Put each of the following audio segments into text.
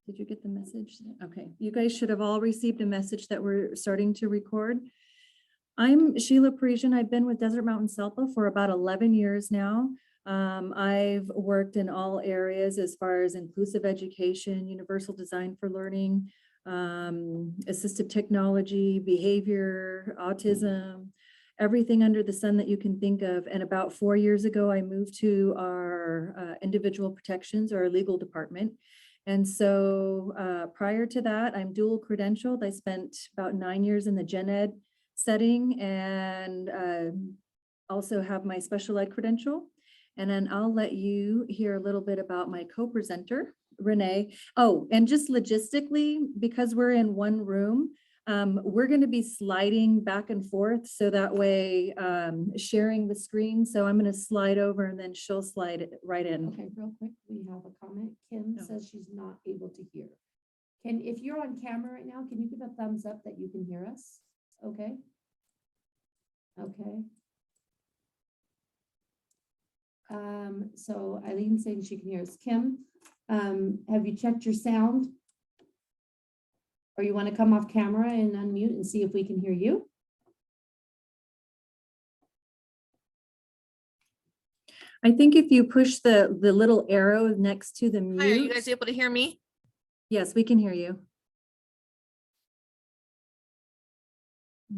Did you get the message? Okay, you guys should have all received a message that we're starting to record. I'm Sheila Parisian. I've been with Desert Mountain SELPA for about 11 years now. I've worked in all areas as far as inclusive education, universal design for learning, assistive technology, behavior, autism, everything under the sun that you can think of. And about 4 years ago, I moved to our individual protections or our legal department. And so prior to that, I'm dual credentialed. I spent about 9 years in the gen ed setting and also have my special ed credential. And then I'll let you hear a little bit about my co-presenter, Renee. Oh, and just logistically, because we're in one room, we're going to be sliding back and forth. So that way, sharing the screen. So I'm going to slide over and then she'll slide it right in. Okay, real quick, we have a comment. Kim says she's not able to hear. If you're on camera right now, can you give a thumbs up that you can hear us? Okay. Okay. So Eileen's saying she can hear us. Kim, have you checked your sound? Or you want to come off camera and unmute and see if we can hear you? I think if you push the little arrow next to the mute. Hi, are you guys able to hear me? Yes, we can hear you.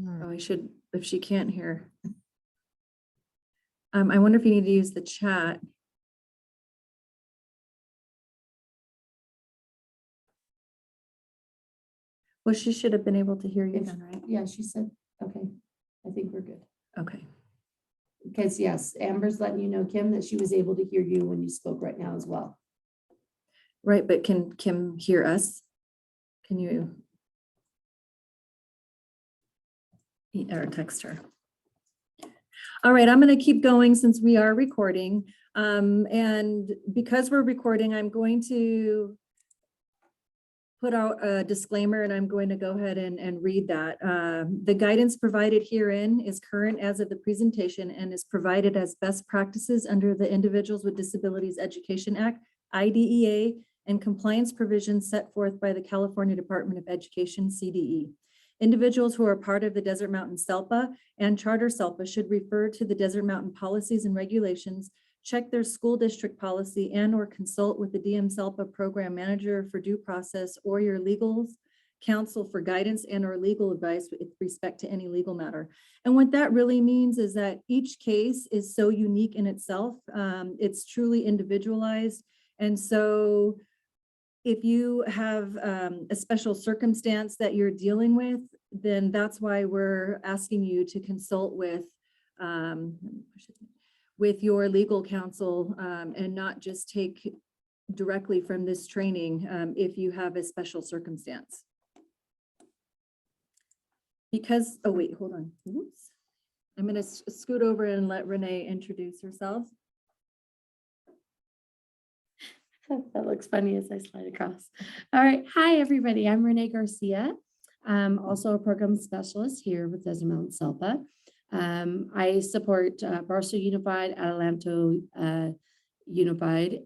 Oh, I should, if she can't hear. I wonder if you need to use the chat. Well, she should have been able to hear you then, right? Yeah, she said, okay, I think we're good. Okay. Because yes, Amber's letting you know, Kim, that she was able to hear you when you spoke right now as well. Right, but can Kim hear us? Can you? Or text her. All right, I'm going to keep going since we are recording. And because we're recording, I'm going to put out a disclaimer and I'm going to go ahead and read that. The guidance provided herein is current as of the presentation and is provided as best practices under the Individuals with Disabilities Education Act, IDEA, and compliance provisions set forth by the California Department of Education, CDE. Individuals who are part of the Desert Mountain SELPA and Charter SELPA should refer to the Desert Mountain policies and regulations, check their school district policy, and or consult with the DM SELPA program manager for due process or your legal counsel for guidance and or legal advice with respect to any legal matter. And what that really means is that each case is so unique in itself. It's truly individualized. And so if you have a special circumstance that you're dealing with, then that's why we're asking you to consult with your legal counsel and not just take directly from this training if you have a special circumstance. Because, oh wait, hold on. Oops. I'm going to scoot over and let Renee introduce herself. That looks funny as I slide across. All right. Hi, everybody. I'm Renee Garcia. I'm also a program specialist here with Desert Mountain SELPA. I support Barstow Unified, Adelanto Unified,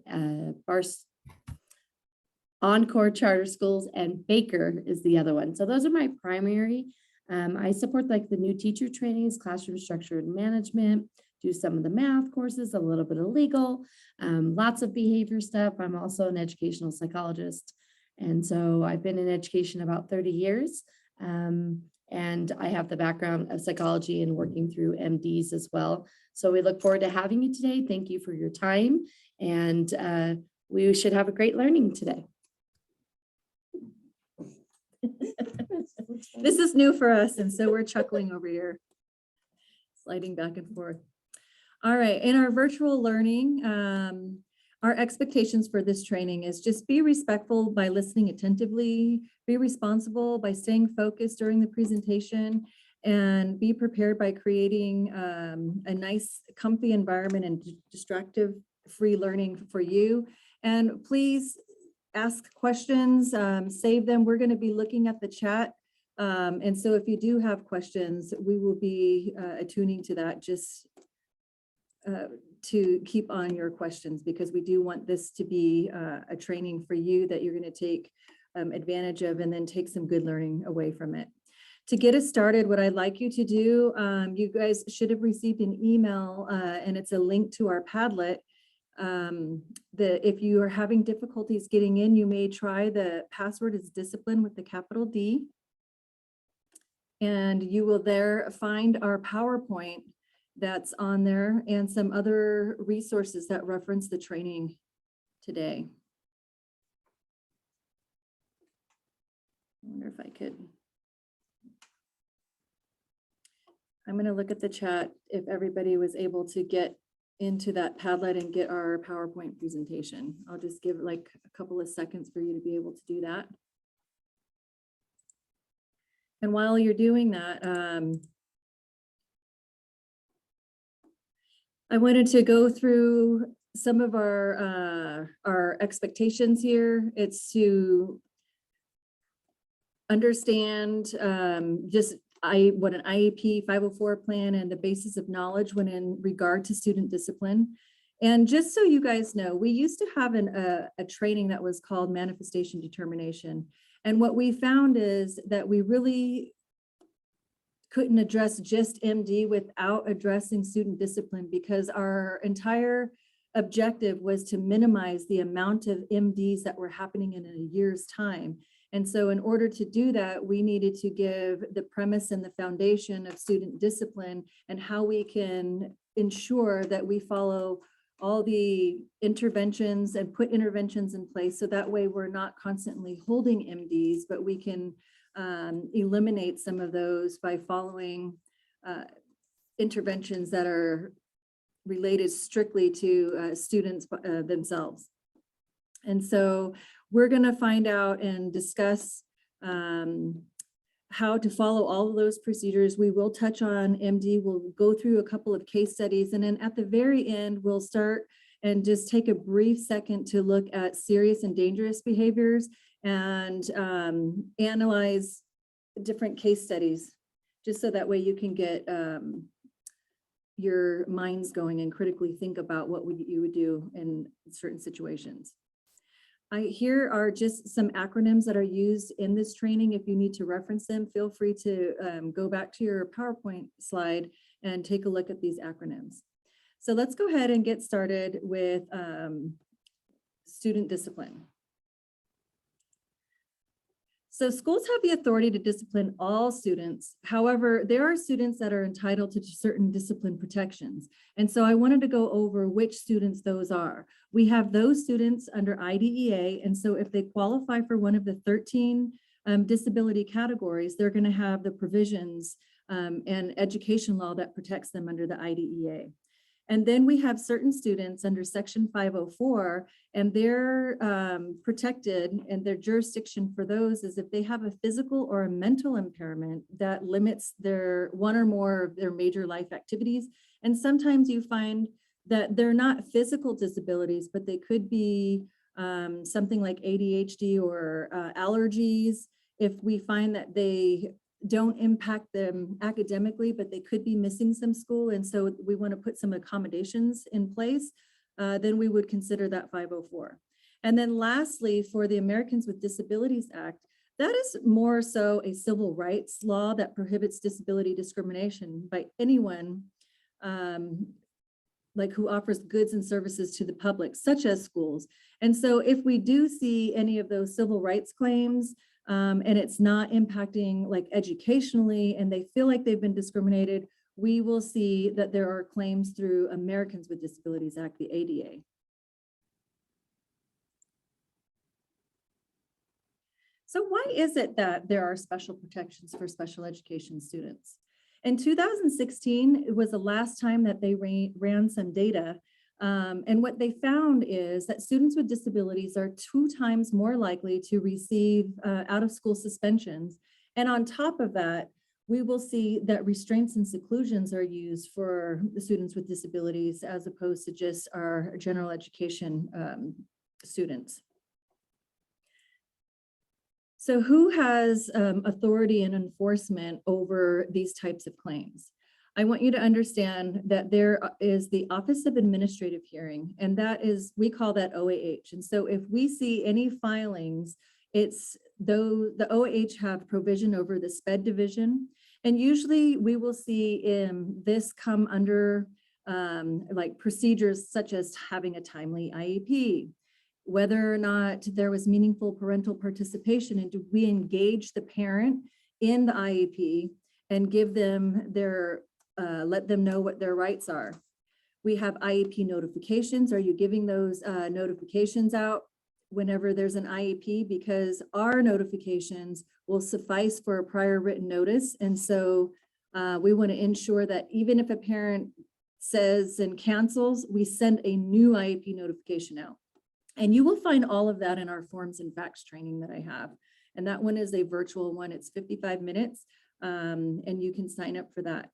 Encore Charter Schools, and Baker is the other one. So those are my primary. I support like the new teacher trainings, classroom structure and management, do some of the math courses, a little bit of legal, lots of behavior stuff. I'm also an educational psychologist. And so I've been in education about 30 years. And I have the background of psychology and working through MDs as well. So we look forward to having you today. Thank you for your time. And we should have a great learning today. This is new for us, and so we're chuckling over here, sliding back and forth. All right, in our virtual learning, our expectations for this training is just be respectful by listening attentively, be responsible by staying focused during the presentation, and be prepared by creating a nice, comfy environment and distractive-free learning for you. And please ask questions, save them. We're going to be looking at the chat. And so if you do have questions, we will be attuning to that. Just to keep on your questions, because we do want this to be a training for you that you're going to take advantage of and then take some good learning away from it. To get us started, what I'd like you to do, you guys should have received an email and it's a link to our Padlet. If you are having difficulties getting in, you may try the password is discipline with the capital D. And you will there find our PowerPoint that's on there and some other resources that reference the training today. I wonder if I could. I'm going to look at the chat if everybody was able to get into that Padlet and get our PowerPoint presentation. I'll just give like a couple of seconds for you to be able to do that. And while you're doing that, I wanted to go through some of our expectations here. It's to understand just what an IEP 504 plan and the basis of knowledge when in regard to student discipline. And just so you guys know, we used to have a training that was called manifestation determination. And what we found is that we really couldn't address just MD without addressing student discipline, because our entire objective was to minimize the amount of MDs that were happening in a year's time. And so in order to do that, we needed to give the premise and the foundation of student discipline and how we can ensure that we follow all the interventions and put interventions in place. So that way we're not constantly holding MDs, but we can eliminate some of those by following interventions that are related strictly to students themselves. And so we're going to find out and discuss how to follow all of those procedures. We will touch on MD. We'll go through a couple of case studies. And then at the very end, we'll start and just take a brief second to look at serious and dangerous behaviors and analyze different case studies, just so that way you can get your minds going and critically think about what you would do in certain situations. Here are just some acronyms that are used in this training. If you need to reference them, feel free to go back to your PowerPoint slide and take a look at these acronyms. So let's go ahead and get started with student discipline. So schools have the authority to discipline all students. However, there are students that are entitled to certain discipline protections. And so I wanted to go over which students those are. We have those students under IDEA. And so if they qualify for one of the 13 disability categories, they're going to have the provisions and education law that protects them under the IDEA. And then we have certain students under Section 504, and they're protected, and their jurisdiction for those is if they have a physical or a mental impairment that limits their one or more of their major life activities. And sometimes you find that they're not physical disabilities, but they could be something like ADHD or allergies. If we find that they don't impact them academically, but they could be missing some school, and so we want to put some accommodations in place, then we would consider that 504. And then lastly, for the Americans with Disabilities Act, that is more so a civil rights law that prohibits disability discrimination by anyone like who offers goods and services to the public, such as schools. And so if we do see any of those civil rights claims, and it's not impacting like educationally, and they feel like they've been discriminated, we will see that there are claims through Americans with Disabilities Act, the ADA. So why is it that there are special protections for special education students? In 2016, it was the last time that they ran some data. And what they found is that students with disabilities are 2 times more likely to receive out-of-school suspensions. And on top of that, we will see that restraints and seclusions are used for the students with disabilities as opposed to just our general education students. So who has authority and enforcement over these types of claims? I want you to understand that there is the Office of Administrative Hearing, and that is, we call that OAH. And so if we see any filings, it's though the OAH have provision over the SPED division. And usually we will see this come under like procedures such as having a timely IEP, whether or not there was meaningful parental participation, and do we engage the parent in the IEP and give them their, let them know what their rights are. We have IEP notifications. Are you giving those notifications out whenever there's an IEP? Because our notifications will suffice for a prior written notice. And so we want to ensure that even if a parent says and cancels, we send a new IEP notification out. And you will find all of that in our forms and facts training that I have. And that one is a virtual one. It's 55 minutes and you can sign up for that.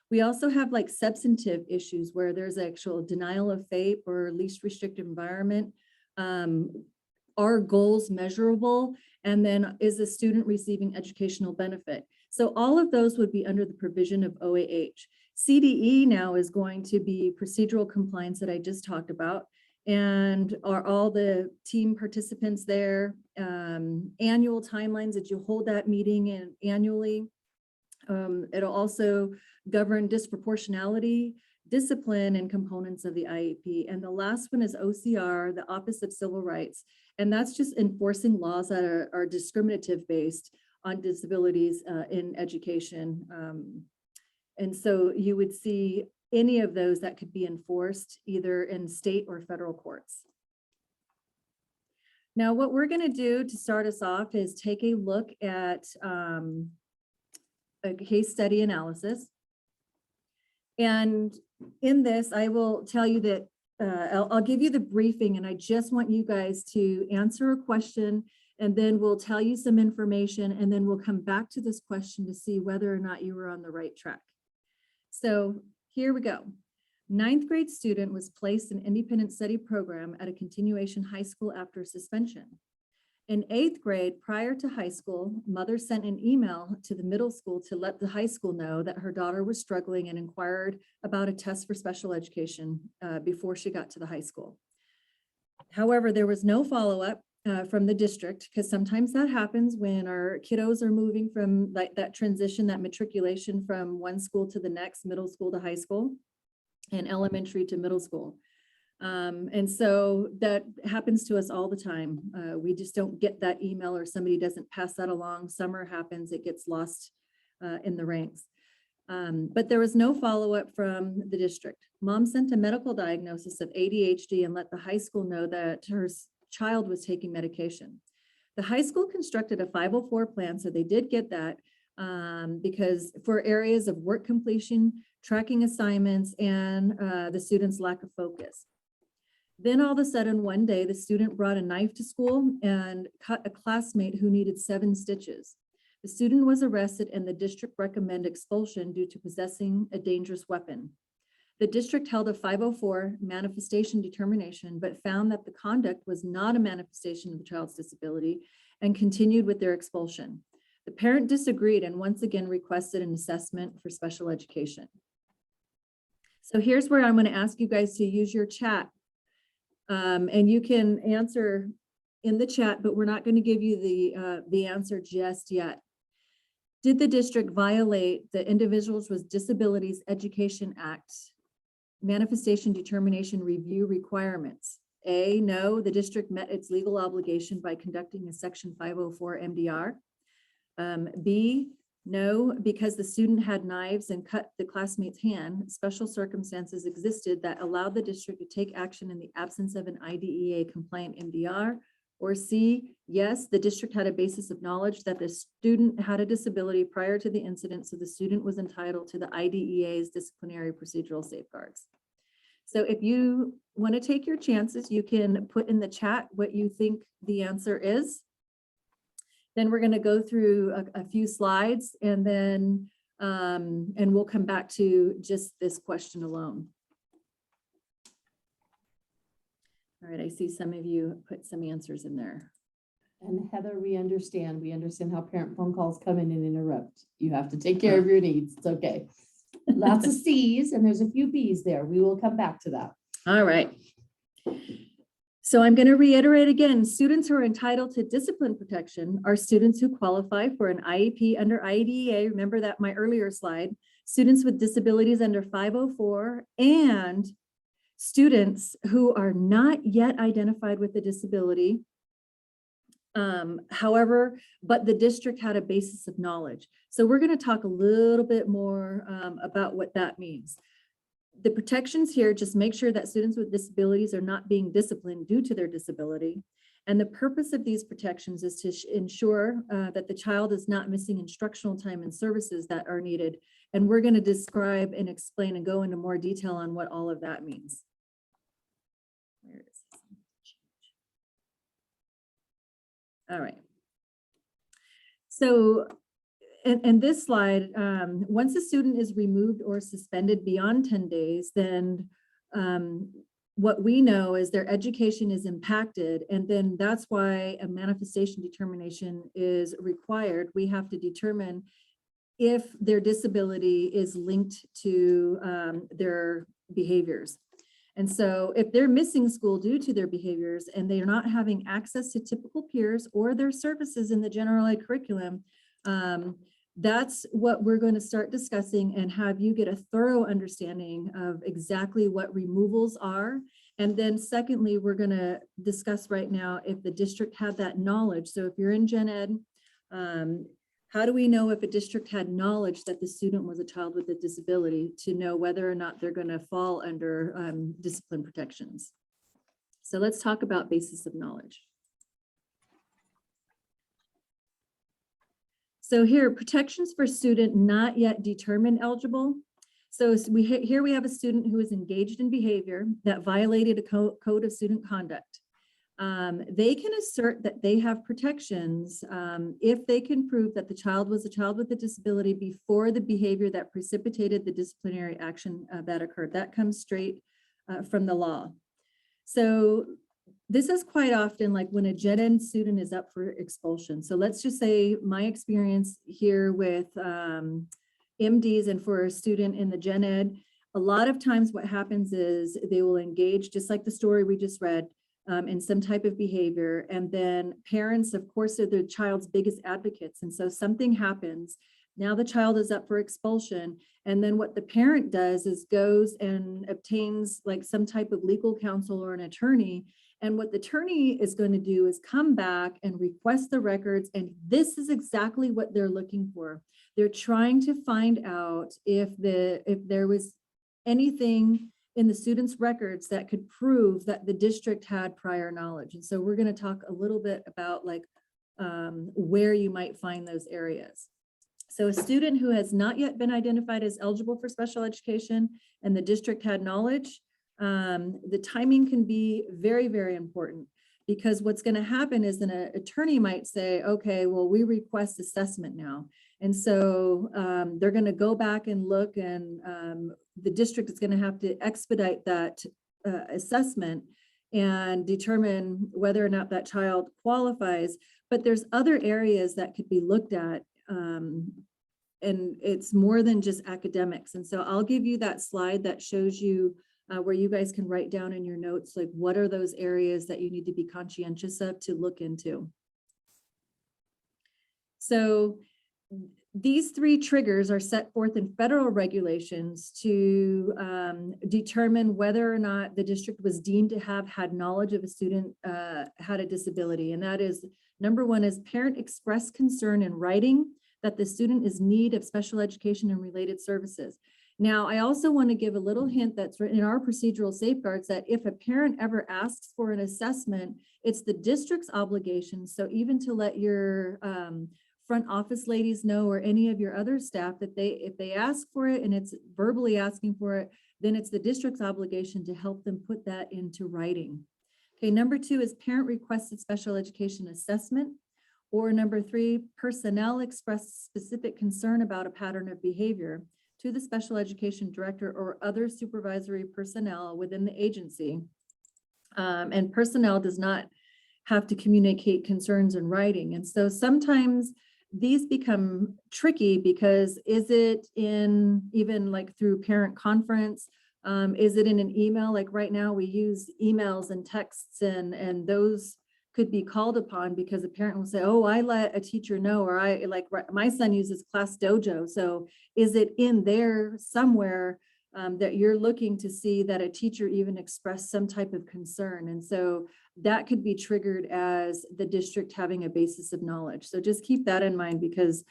We also have like substantive issues where there's actual denial of FAPE or least restrictive environment. Are goals measurable? And then is the student receiving educational benefit? So all of those would be under the provision of OAH. CDE now is going to be procedural compliance that I just talked about. And are all the team participants there, annual timelines that you hold that meeting in annually. It'll also govern disproportionality, discipline, and components of the IEP. And the last one is OCR, the Office of Civil Rights. And that's just enforcing laws that are discriminative based on disabilities in education. And so you would see any of those that could be enforced either in state or federal courts. Now, what we're going to do to start us off is take a look at a case study analysis. And in this, I will tell you that I'll give you the briefing, and I just want you guys to answer a question, and then we'll tell you some information, and then we'll come back to this question to see whether or not you were on the right track. So here we go. 9th grade student was placed in independent study program at a continuation high school after suspension. In 8th grade, prior to high school, mother sent an email to the middle school to let the high school know that her daughter was struggling and inquired about a test for special education before she got to the high school. However, there was no follow-up from the district, because sometimes that happens when our kiddos are moving from like that transition, that matriculation from one school to the next, middle school to high school and elementary to middle school. And so that happens to us all the time. We just don't get that email, or somebody doesn't pass that along. Summer happens, it gets lost in the ranks. But there was no follow-up from the district. Mom sent a medical diagnosis of ADHD and let the high school know that her child was taking medication. The high school constructed a 504 plan, so they did get that because for areas of work completion, tracking assignments, and the student's lack of focus. Then all of a sudden, one day, the student brought a knife to school and cut a classmate who needed 7 stitches. The student was arrested and the district recommended expulsion due to possessing a dangerous weapon. The district held a 504 manifestation determination, but found that the conduct was not a manifestation of the child's disability and continued with their expulsion. The parent disagreed and once again requested an assessment for special education. So here's where I'm going to ask you guys to use your chat. And you can answer in the chat, but we're not going to give you the answer just yet. Did the district violate the Individuals with Disabilities Education Act manifestation determination review requirements? A, no, the district met its legal obligation by conducting a Section 504 MDR. B, no, because the student had knives and cut the classmate's hand, special circumstances existed that allowed the district to take action in the absence of an IDEA compliant MDR. Or C, yes, the district had a basis of knowledge that the student had a disability prior to the incident, so the student was entitled to the IDEA's disciplinary procedural safeguards. So if you want to take your chances, you can put in the chat what you think the answer is. Then we're going to go through a few slides, and then and we'll come back to just this question alone. All right, I see some of you put some answers in there. And Heather, we understand how parent phone calls come in and interrupt. You have to take care of your needs. It's okay. Lots of C's and there's a few B's there. We will come back to that. All right. So I'm going to reiterate again, students who are entitled to discipline protection are students who qualify for an IEP under IDEA. Remember that my earlier slide, students with disabilities under 504 and students who are not yet identified with a disability. However, but the district had a basis of knowledge. So we're going to talk a little bit more about what that means. The protections here just make sure that students with disabilities are not being disciplined due to their disability. And the purpose of these protections is to ensure that the child is not missing instructional time and services that are needed. And we're going to describe and explain and go into more detail on what all of that means. Where is this? All right. So, and this slide, once a student is removed or suspended beyond 10 days, then what we know is their education is impacted. And then that's why a manifestation determination is required. We have to determine if their disability is linked to their behaviors. And so if they're missing school due to their behaviors and they are not having access to typical peers or their services in the general ed curriculum, that's what we're going to start discussing and have you get a thorough understanding of exactly what removals are. And then secondly, we're going to discuss right now if the district had that knowledge. So if you're in gen ed, how do we know if a district had knowledge that the student was a child with a disability to know whether or not they're going to fall under discipline protections? So let's talk about basis of knowledge. So here, protections for student not yet determined eligible. So here we have a student who is engaged in behavior that violated a code of student conduct. They can assert that they have protections if they can prove that the child was a child with a disability before the behavior that precipitated the disciplinary action that occurred. That comes straight from the law. So this is quite often like when a gen ed student is up for expulsion. So let's just say my experience here with MDs and for a student in the gen ed, a lot of times what happens is they will engage, just like the story we just read, in some type of behavior. And then parents, of course, are the child's biggest advocates. And so something happens. Now the child is up for expulsion. And then what the parent does is goes and obtains like some type of legal counsel or an attorney. And what the attorney is going to do is come back and request the records. And this is exactly what they're looking for. They're trying to find out if there was anything in the student's records that could prove that the district had prior knowledge. And so we're going to talk a little bit about like where you might find those areas. So a student who has not yet been identified as eligible for special education and the district had knowledge, the timing can be very, very important, because what's going to happen is an attorney might say, okay, well, we request assessment now. And so they're going to go back and look, and the district is going to have to expedite that assessment and determine whether or not that child qualifies. But there's other areas that could be looked at, and it's more than just academics. And so I'll give you that slide that shows you where you guys can write down in your notes, like what are those areas that you need to be conscientious of to look into. So these three triggers are set forth in federal regulations to determine whether or not the district was deemed to have had knowledge of a student had a disability. And that is, number one is parent express concern in writing that the student is in need of special education and related services. Now, I also want to give a little hint that's written in our procedural safeguards that if a parent ever asks for an assessment, it's the district's obligation. So even to let your front office ladies know, or any of your other staff, that if they ask for it and it's verbally asking for it, then it's the district's obligation to help them put that into writing. Okay, number two is parent requested special education assessment. Or number three, personnel expressed specific concern about a pattern of behavior to the special education director or other supervisory personnel within the agency. And personnel does not have to communicate concerns in writing. And so sometimes these become tricky because is it in even like through parent conference? Is it in an email? Like right now we use emails and texts and those could be called upon because a parent will say, oh, I let a teacher know, or I like my son uses Class Dojo. So is it in there somewhere that you're looking to see that a teacher even expressed some type of concern? And so that could be triggered as the district having a basis of knowledge. So just keep that in mind because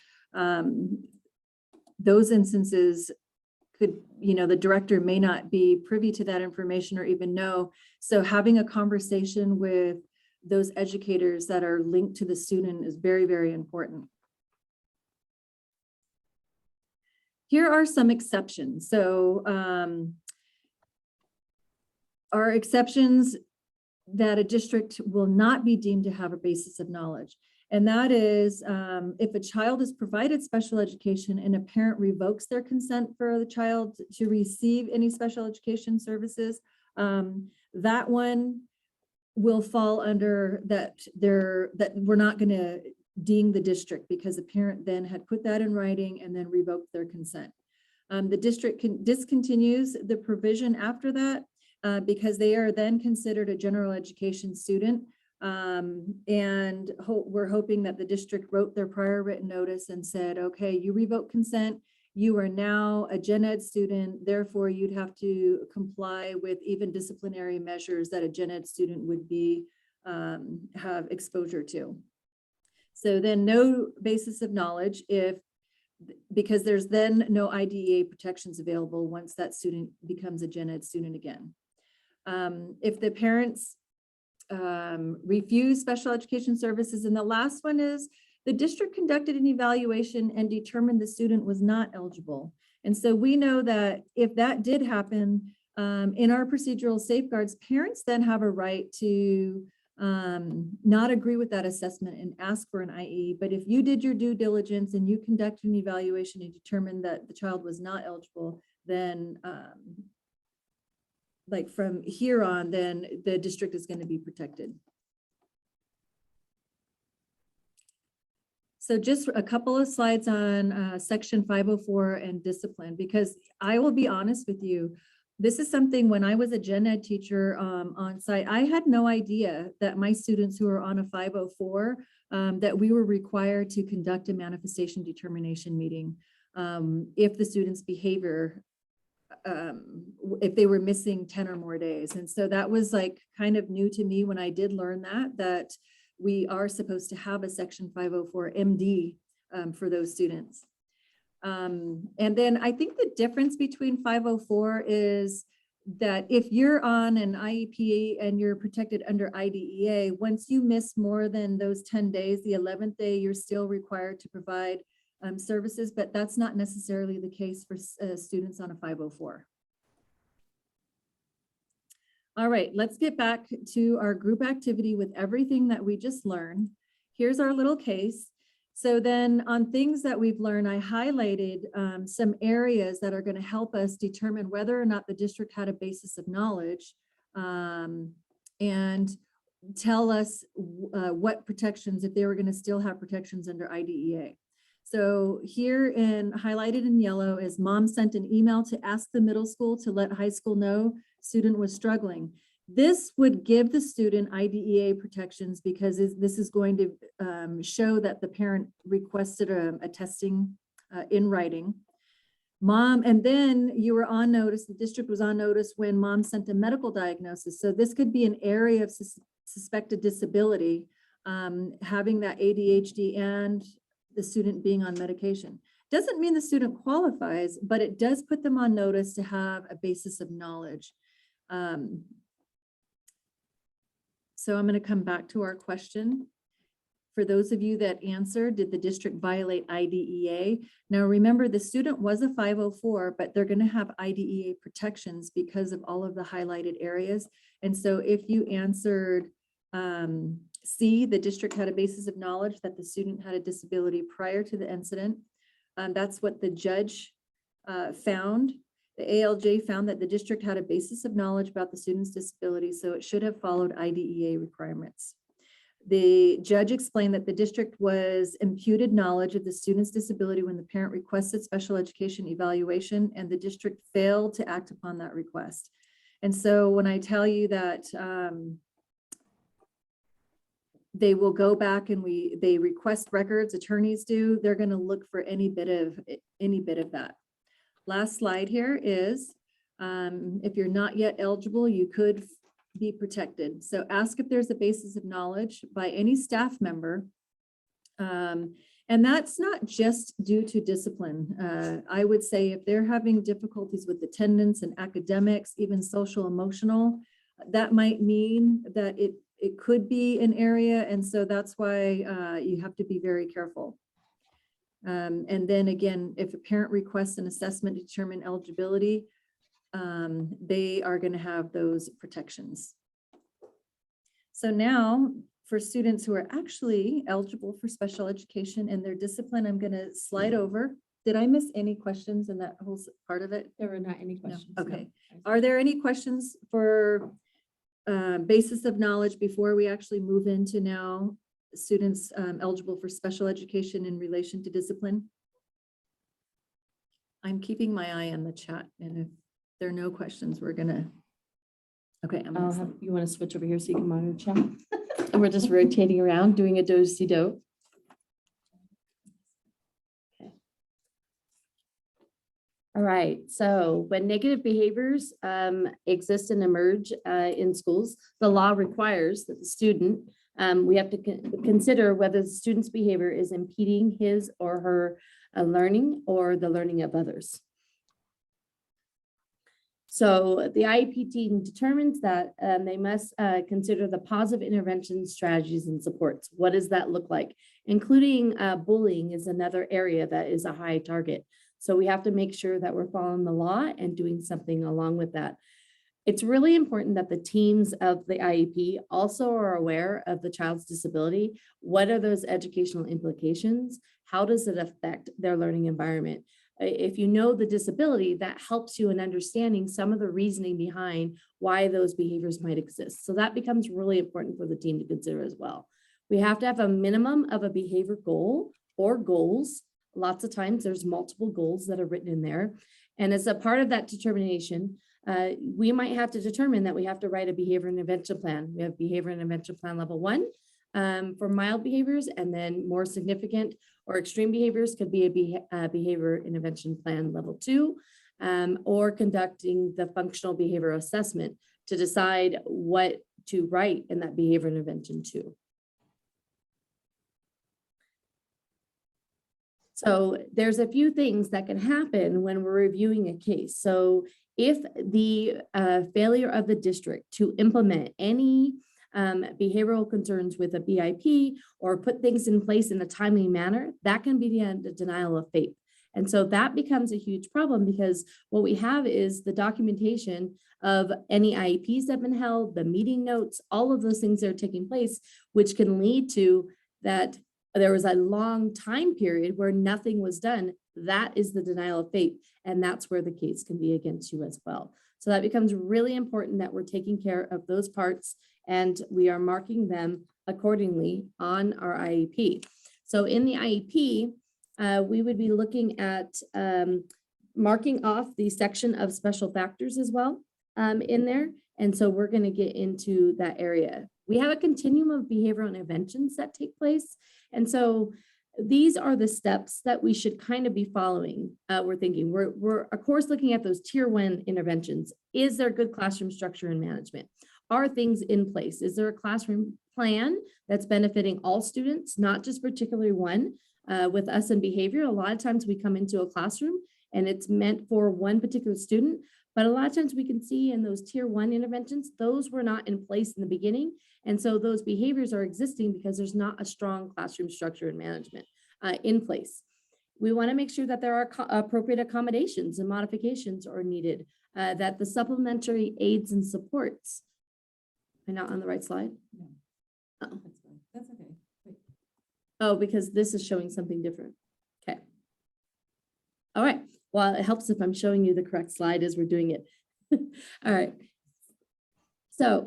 those instances could, the director may not be privy to that information or even know. So having a conversation with those educators that are linked to the student is very, very important. Here are some exceptions. So our exceptions that a district will not be deemed to have a basis of knowledge. And that is if a child is provided special education and a parent revokes their consent for the child to receive any special education services, that one will fall under that we're not going to deem the district because the parent then had put that in writing and then revoked their consent. The district discontinues the provision after that because they are then considered a general education student. And we're hoping that the district wrote their prior written notice and said, okay, you revoke consent, you are now a gen ed student, therefore you'd have to comply with even disciplinary measures that a gen ed student would be have exposure to. So then no basis of knowledge because there's then no IDEA protections available once that student becomes a gen ed student again. If the parents refuse special education services, and the last one is the district conducted an evaluation and determined the student was not eligible. And so we know that if that did happen in our procedural safeguards, parents then have a right to not agree with that assessment and ask for an IE. But if you did your due diligence and you conducted an evaluation and determined that the child was not eligible, then like from here on, then the district is going to be protected. So just a couple of slides on section 504 and discipline, because I will be honest with you, this is something when I was a gen ed teacher on site, I had no idea that my students who are on a 504, that we were required to conduct a manifestation determination meeting if the student's behavior, if they were missing 10 or more days. And so that was like kind of new to me when I did learn that we are supposed to have a section 504 MD for those students. And then I think the difference between 504 is that if you're on an IEP and you're protected under IDEA, once you miss more than those 10 days, the 11th day, you're still required to provide services, but that's not necessarily the case for students on a 504. All right, let's get back to our group activity with everything that we just learned. Here's our little case. So then on things that we've learned, I highlighted some areas that are going to help us determine whether or not the district had a basis of knowledge and tell us what protections, if they were going to still have protections under IDEA. So here highlighted in yellow is mom sent an email to ask the middle school to let high school know student was struggling. This would give the student IDEA protections because this is going to show that the parent requested a testing in writing. Mom, and then you were on notice, the district was on notice when mom sent a medical diagnosis. So this could be an area of suspected disability, having that ADHD and the student being on medication. Doesn't mean the student qualifies, but it does put them on notice to have a basis of knowledge. So I'm going to come back to our question. For those of you that answered, did the district violate IDEA? Now remember, the student was a 504, but they're going to have IDEA protections because of all of the highlighted areas. And so if you answered C, the district had a basis of knowledge that the student had a disability prior to the incident. That's what the judge found. The ALJ found that the district had a basis of knowledge about the student's disability, so it should have followed IDEA requirements. The judge explained that the district was imputed knowledge of the student's disability when the parent requested special education evaluation, and the district failed to act upon that request. And so when I tell you that they will go back and they request records, attorneys do, they're going to look for any bit of that. Last slide here is, if you're not yet eligible, you could be protected. So ask if there's a basis of knowledge by any staff member. And that's not just due to discipline. I would say if they're having difficulties with attendance and academics, even social emotional, that might mean that it could be an area. And so that's why you have to be very careful. And then again, if a parent requests an assessment to determine eligibility, they are going to have those protections. So now for students who are actually eligible for special education and their discipline, I'm going to slide over. Did I miss any questions in that whole part of it? There were not any questions. No. Okay. Are there any questions for basis of knowledge before we actually move into now students eligible for special education in relation to discipline? I'm keeping my eye on the chat, and if there are no questions, we're gonna. Okay, You want to switch over here so you can monitor chat? And we're just rotating around, doing a do-si-do. Okay. All right, so when negative behaviors exist and emerge in schools, the law requires that the student, we have to consider whether the student's behavior is impeding his or her learning or the learning of others. So the IEP team determines that they must consider the positive intervention strategies and supports. What does that look like? Including bullying is another area that is a high target. So we have to make sure that we're following the law and doing something along with that. It's really important that the teams of the IEP also are aware of the child's disability. What are those educational implications? How does it affect their learning environment? If you know the disability, that helps you in understanding some of the reasoning behind why those behaviors might exist. So that becomes really important for the team to consider as well. We have to have a minimum of a behavior goal or goals. Lots of times there's multiple goals that are written in there. And as a part of that determination, we might have to determine that we have to write a behavior intervention plan. We have behavior intervention plan level 1 for mild behaviors, and then more significant or extreme behaviors could be a behavior intervention plan level 2, or conducting the functional behavior assessment to decide what to write in that behavior intervention 2. So there's a few things that can happen when we're reviewing a case. So if the failure of the district to implement any behavioral concerns with a BIP or put things in place in a timely manner, that can be the denial of FAPE. And so that becomes a huge problem, because what we have is the documentation of any IEPs that have been held, the meeting notes, all of those things that are taking place, which can lead to that there was a long time period where nothing was done. That is the denial of FAPE, and that's where the case can be against you as well. So that becomes really important that we're taking care of those parts, and we are marking them accordingly on our IEP. So in the IEP, we would be looking at marking off the section of special factors as well in there. And so we're going to get into that area. We have a continuum of behavioral interventions that take place. And so these are the steps that we should kind of be following. We're thinking, we're of course looking at those tier 1 interventions. Is there good classroom structure and management? Are things in place? Is there a classroom plan that's benefiting all students, not just particularly one? With us in behavior, a lot of times we come into a classroom and it's meant for one particular student, but a lot of times we can see in those tier 1 interventions, those were not in place in the beginning. And so those behaviors are existing because there's not a strong classroom structure and management in place. We want to make sure that there are appropriate accommodations and modifications are needed, that the supplementary aids and supports. Am I not on the right slide? No. Oh. That's okay. Wait. Oh, because this is showing something different. Okay. All right. Well, it helps if I'm showing you the correct slide as we're doing it. All right. So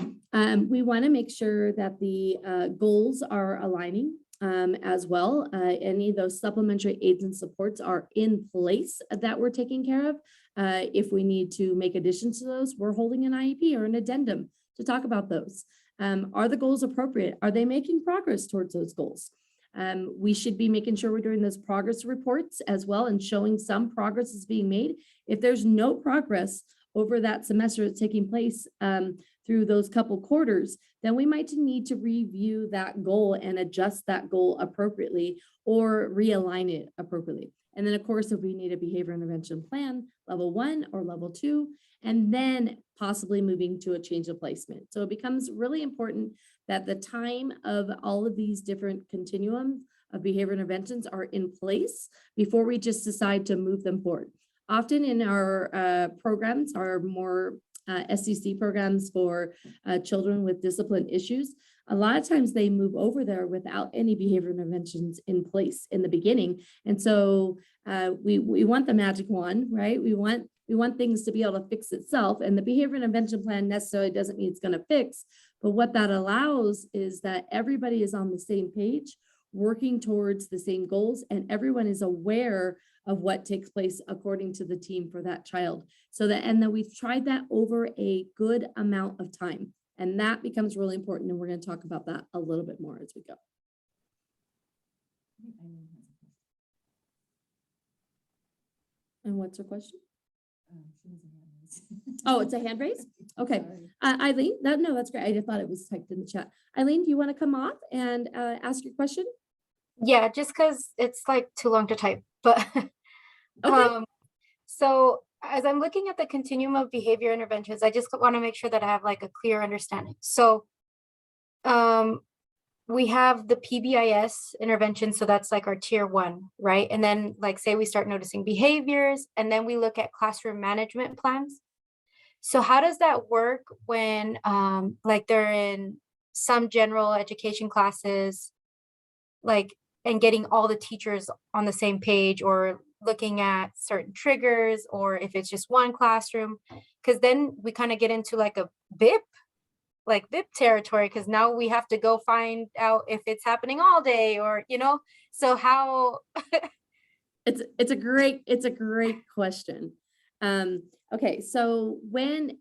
we want to make sure that the goals are aligning as well. Any of those supplementary aids and supports are in place that we're taking care of. If we need to make additions to those, we're holding an IEP or an addendum to talk about those. Are the goals appropriate? Are they making progress towards those goals? We should be making sure we're doing those progress reports as well and showing some progress is being made. If there's no progress over that semester that's taking place through those couple quarters, then we might need to review that goal and adjust that goal appropriately or realign it appropriately. And then of course, if we need a behavior intervention plan, level 1 or level 2, and then possibly moving to a change of placement. So it becomes really important that the time of all of these different continuums of behavior interventions are in place before we just decide to move them forward. Often in our programs, our more SCC programs for children with discipline issues, a lot of times they move over there without any behavior interventions in place in the beginning. And so we want the magic wand, right? We want things to be able to fix itself, and the behavior intervention plan necessarily doesn't mean it's going to fix, but what that allows is that everybody is on the same page, working towards the same goals, and everyone is aware of what takes place according to the team for that child. So that, and then we've tried that over a good amount of time, and that becomes really important, and we're going to talk about that a little bit more as we go. And what's her question? Oh, it's a hand raise? Okay. Eileen, that's great. I just thought it was typed in the chat. Eileen, do you want to come off and ask your question? Yeah, just because it's like too long to type. But Okay. So as I'm looking at the continuum of behavior interventions, I just want to make sure that I have like a clear understanding. So we have the PBIS intervention, so that's like our tier 1, right? And then like say we start noticing behaviors, and then we look at classroom management plans. So how does that work when like they're in some general education classes, like, and getting all the teachers on the same page, or looking at certain triggers, or if it's just one classroom? Because then we kind of get into like a BIP territory, because now we have to go find out if it's happening all day, or so how It's a great question. Okay, so when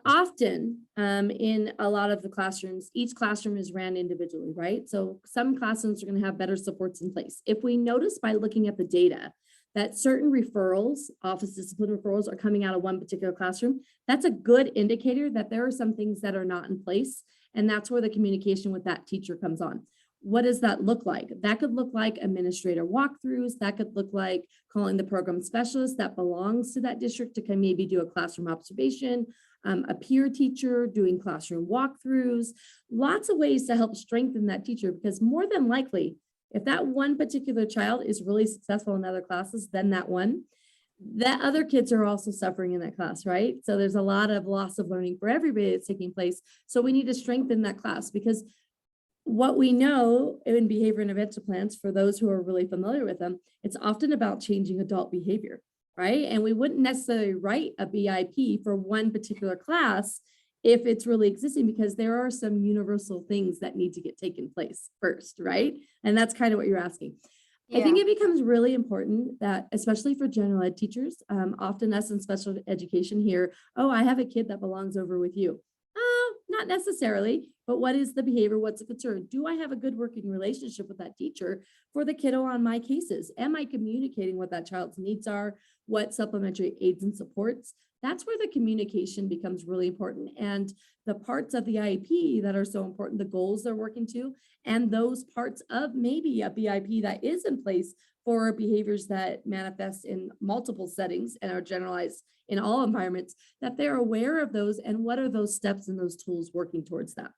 often in a lot of the classrooms, each classroom is ran individually, right? So some classrooms are going to have better supports in place. If we notice by looking at the data that certain referrals, office discipline referrals, are coming out of one particular classroom, that's a good indicator that there are some things that are not in place. And that's where the communication with that teacher comes on. What does that look like? That could look like administrator walkthroughs. That could look like calling the program specialist that belongs to that district to come maybe do a classroom observation, a peer teacher doing classroom walkthroughs, lots of ways to help strengthen that teacher, because more than likely, if that one particular child is really successful in other classes than that one, that other kids are also suffering in that class, right? So there's a lot of loss of learning for everybody that's taking place. So we need to strengthen that class, because what we know in behavior intervention plans, for those who are really familiar with them, it's often about changing adult behavior, right? And we wouldn't necessarily write a BIP for one particular class if it's really existing, because there are some universal things that need to get taken place first, right? And that's kind of what you're asking. Yeah. I think it becomes really important that, especially for general ed teachers, often us in special education hear, oh, I have a kid that belongs over with you. Not necessarily, but what is the behavior? What's the concern? Do I have a good working relationship with that teacher for the kiddo on my cases? Am I communicating what that child's needs are? What supplementary aids and supports? That's where the communication becomes really important. And the parts of the IEP that are so important, the goals they're working to, and those parts of maybe a BIP that is in place for behaviors that manifest in multiple settings and are generalized in all environments, that they're aware of those, and what are those steps and those tools working towards that.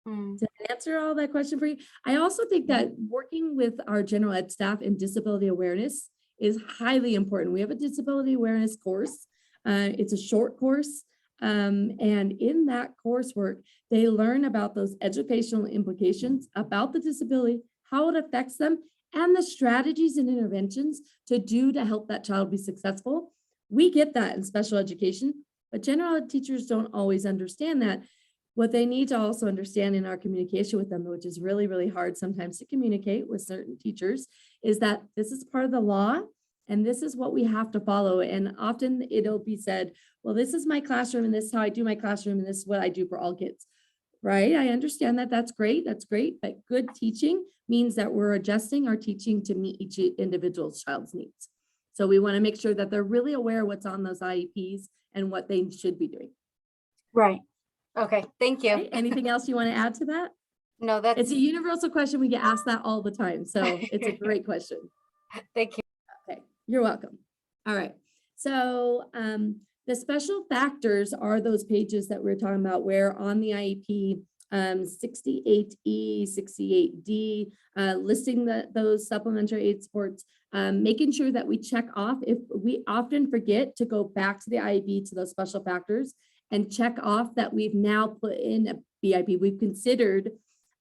To answer all that question for you, I also think that working with our general ed staff in disability awareness is highly important. We have a disability awareness course. It's a short course. And in that coursework, they learn about those educational implications about the disability, how it affects them, and the strategies and interventions to do to help that child be successful. We get that in special education. But general ed teachers don't always understand that. What they need to also understand in our communication with them, which is really, really hard sometimes to communicate with certain teachers, is that this is part of the law and this is what we have to follow. And often it'll be said, well, this is my classroom and this is how I do my classroom and this is what I do for all kids. Right? I understand that. That's great. That's great. But good teaching means that we're adjusting our teaching to meet each individual child's needs. So we want to make sure that they're really aware of what's on those IEPs and what they should be doing. Right. Okay, thank you. Okay, anything else you want to add to that? No, that's, It's a universal question. We get asked that all the time. So it's a great question. thank you. Okay, you're welcome. All right. So the special factors are those pages that we're talking about where on the IEP 68E, 68D, listing those supplementary aid supports, making sure that we check off. If we often forget to go back to the IEP to those special factors and check off that we've now put in a BIP. We've considered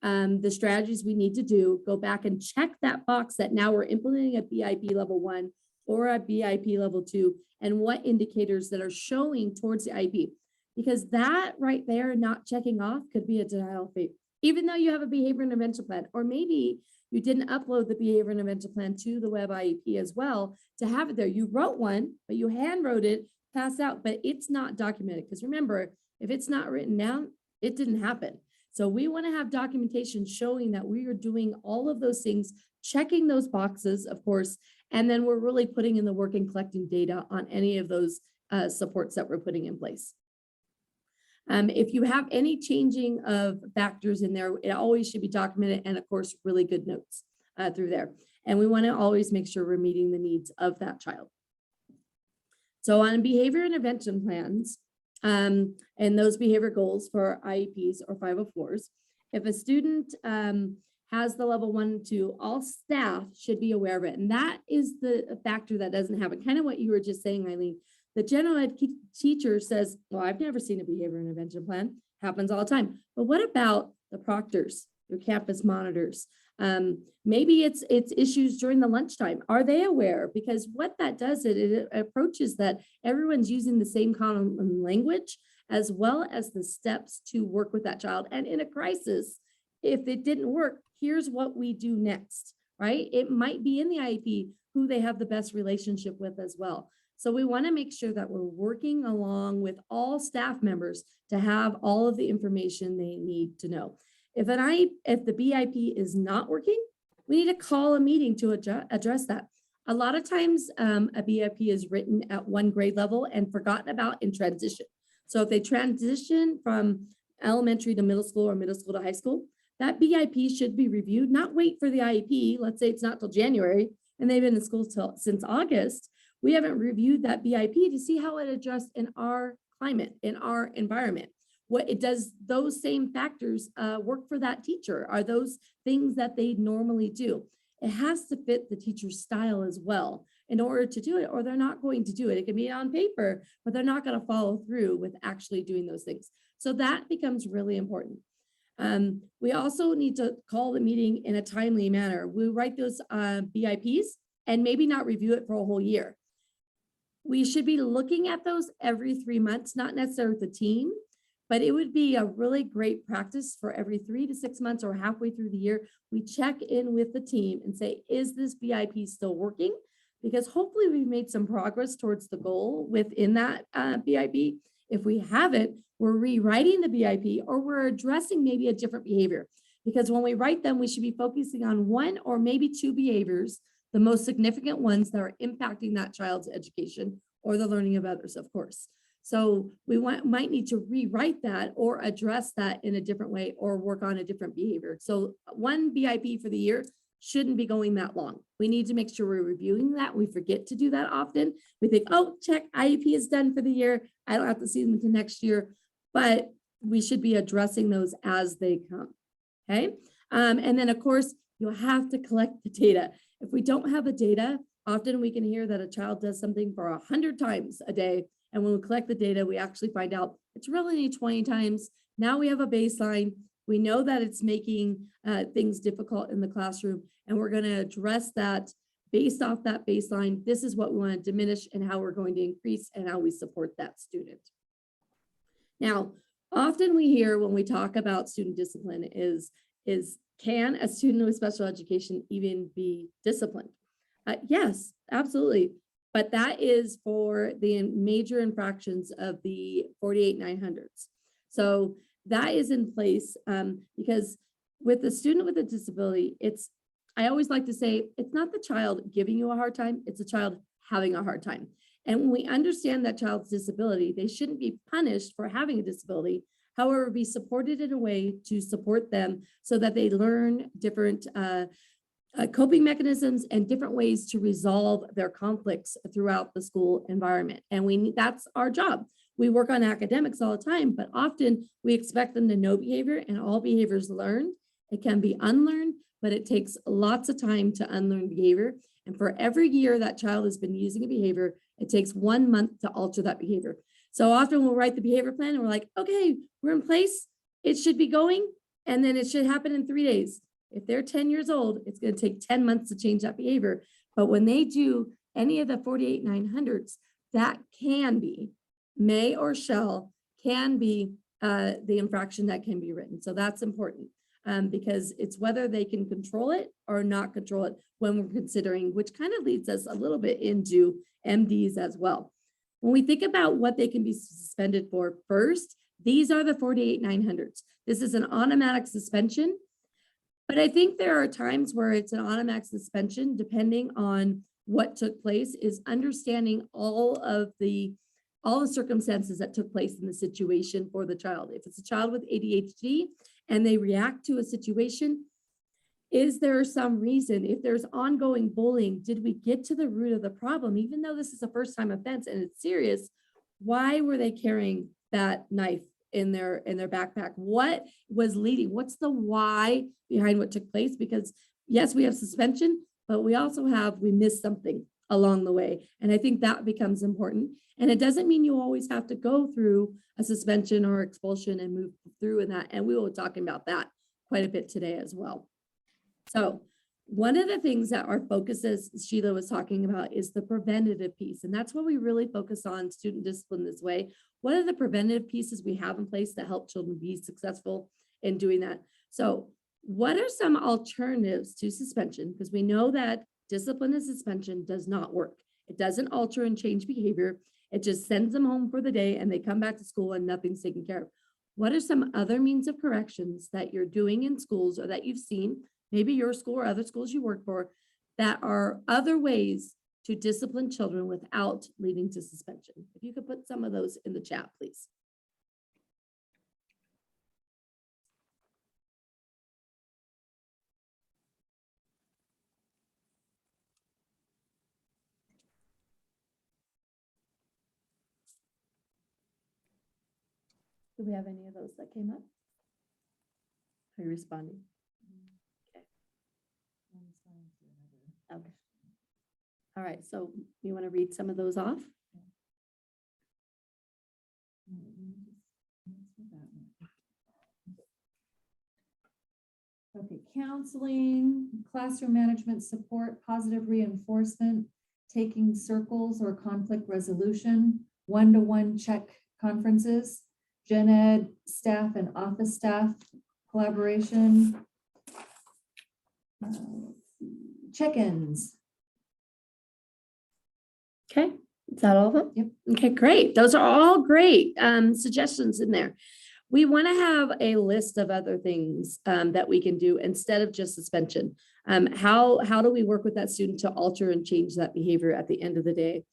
the strategies we need to do, go back and check that box that now we're implementing a BIP level 1 or a BIP level 2, and what indicators that are showing towards the IEP. Because that right there, not checking off, could be a denial of faith, even though you have a behavior intervention plan, or maybe you didn't upload the behavior intervention plan to the web IEP as well to have it there. You wrote one, but you hand wrote it, passed out, but it's not documented. Because remember, if it's not written down, it didn't happen. So we want to have documentation showing that we are doing all of those things, checking those boxes, of course, and then we're really putting in the work and collecting data on any of those supports that we're putting in place. If you have any changing of factors in there, it always should be documented, and of course, really good notes through there. And we want to always make sure we're meeting the needs of that child. So on behavior intervention plans, and those behavior goals for IEPs or 504s, if a student has the level 1 and 2, all staff should be aware of it. And that is the factor that doesn't happen. Kind of what you were just saying, Eileen. The general ed teacher says, well, I've never seen a behavior intervention plan. Happens all the time. But what about the proctors, your campus monitors? Maybe it's issues during the lunchtime. Are they aware? Because what that does, it approaches that everyone's using the same common language as well as the steps to work with that child. And in a crisis, if it didn't work, here's what we do next, right? It might be in the IEP who they have the best relationship with as well. So we want to make sure that we're working along with all staff members to have all of the information they need to know. If the BIP is not working, we need to call a meeting to address that. A lot of times a BIP is written at one grade level and forgotten about in transition. So if they transition from elementary to middle school or middle school to high school, that BIP should be reviewed, not wait for the IEP. Let's say it's not till January and they've been in school since August. We haven't reviewed that BIP to see how it adjusts in our climate, in our environment. What it does, those same factors work for that teacher? Are those things that they normally do? It has to fit the teacher's style as well in order to do it, or they're not going to do it. It can be on paper, but they're not going to follow through with actually doing those things. So that becomes really important. We also need to call the meeting in a timely manner. We write those BIPs and maybe not review it for a whole year. We should be looking at those every 3 months, not necessarily with the team, but it would be a really great practice for every 3 to 6 months or halfway through the year. We check in with the team and say, is this BIP still working? Because hopefully we've made some progress towards the goal within that BIP. If we haven't, we're rewriting the BIP or we're addressing maybe a different behavior. Because when we write them, we should be focusing on 1 or maybe 2 behaviors, the most significant ones that are impacting that child's education or the learning of others, of course. So we might need to rewrite that or address that in a different way or work on a different behavior. So 1 BIP for the year shouldn't be going that long. We need to make sure we're reviewing that. We forget to do that often. We think, oh, check, IEP is done for the year. I don't have to see them until next year, but we should be addressing those as they come, okay? And then of course, you'll have to collect the data. If we don't have the data, often we can hear that a child does something for 100 times a day. And when we collect the data, we actually find out it's really 20 times. Now we have a baseline. We know that it's making things difficult in the classroom, and we're going to address that based off that baseline. This is what we want to diminish and how we're going to increase and how we support that student. Now, often we hear when we talk about student discipline is can a student with special education even be disciplined? Yes, absolutely. But that is for the major infractions of the 48,900s. So that is in place because with the student with a disability, I always like to say, it's not the child giving you a hard time, it's the child having a hard time. And when we understand that child's disability, they shouldn't be punished for having a disability. However, be supported in a way to support them so that they learn different coping mechanisms and different ways to resolve their conflicts throughout the school environment. And that's our job. We work on academics all the time, but often we expect them to know behavior, and all behaviors learned. It can be unlearned, but it takes lots of time to unlearn behavior. And for every year that child has been using a behavior, it takes 1 month to alter that behavior. So often we'll write the behavior plan and we're like, okay, we're in place. It should be going, and then it should happen in 3 days. If they're 10 years old, it's going to take 10 months to change that behavior. But when they do any of the 48,900s, that can be, may or shall, can be the infraction that can be written. So that's important because it's whether they can control it or not control it when we're considering, which kind of leads us a little bit into MDs as well. When we think about what they can be suspended for first, these are the 48,900s. This is an automatic suspension. But I think there are times where it's an automatic suspension, depending on what took place, is understanding all the circumstances that took place in the situation for the child. If it's a child with ADHD and they react to a situation, is there some reason? If there's ongoing bullying, did we get to the root of the problem? Even though this is a first time offense and it's serious, why were they carrying that knife in their backpack? What was leading? What's the why behind what took place? Because yes, we have suspension, but we also we missed something along the way. And I think that becomes important. And it doesn't mean you always have to go through a suspension or expulsion and move through in that. And we will be talking about that quite a bit today as well. So one of the things that our focus, as Sheila was talking about, is the preventative piece. And that's what we really focus on student discipline this way. What are the preventative pieces we have in place to help children be successful in doing that? So what are some alternatives to suspension? Because we know that discipline and suspension does not work. It doesn't alter and change behavior. It just sends them home for the day and they come back to school and nothing's taken care of. What are some other means of corrections that you're doing in schools or that you've seen, maybe your school or other schools you work for, that are other ways to discipline children without leading to suspension? If you could put some of those in the chat, please. Do we have any of those that came up? Are you responding? Okay. Okay. All right, so you want to read some of those off? Okay, counseling, classroom management support, positive reinforcement, taking circles or conflict resolution, one-to-one check conferences, gen ed staff and office staff collaboration, check-ins. Okay, is that all of them? Yep. Okay, great. Those are all great suggestions in there. We want to have a list of other things that we can do instead of just suspension. How do we work with that student to alter and change that behavior at the end of the day?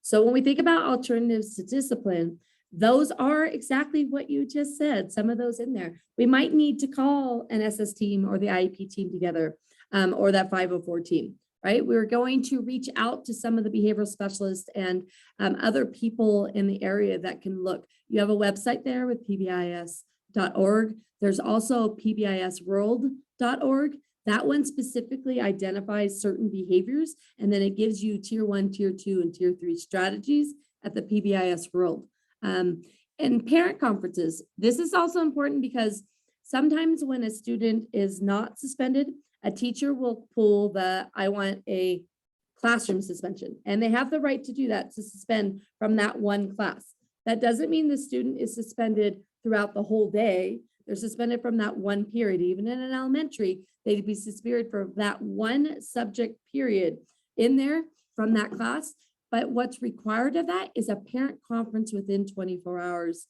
So when we think about alternatives to discipline, those are exactly what you just said, some of those in there. We might need to call an SS team or the IEP team together or that 504 team, right? We're going to reach out to some of the behavioral specialists and other people in the area that can look. You have a website there with pbis.org. There's also pbisworld.org. That one specifically identifies certain behaviors, and then it gives you tier 1, tier 2, and tier 3 strategies at the PBIS World. And parent conferences. This is also important because sometimes when a student is not suspended, a teacher will pull I want a classroom suspension, and they have the right to do that, to suspend from that one class. That doesn't mean the student is suspended throughout the whole day. They're suspended from that one period. Even in an elementary, they'd be suspended for that one subject period in there from that class. But what's required of that is a parent conference within 24 hours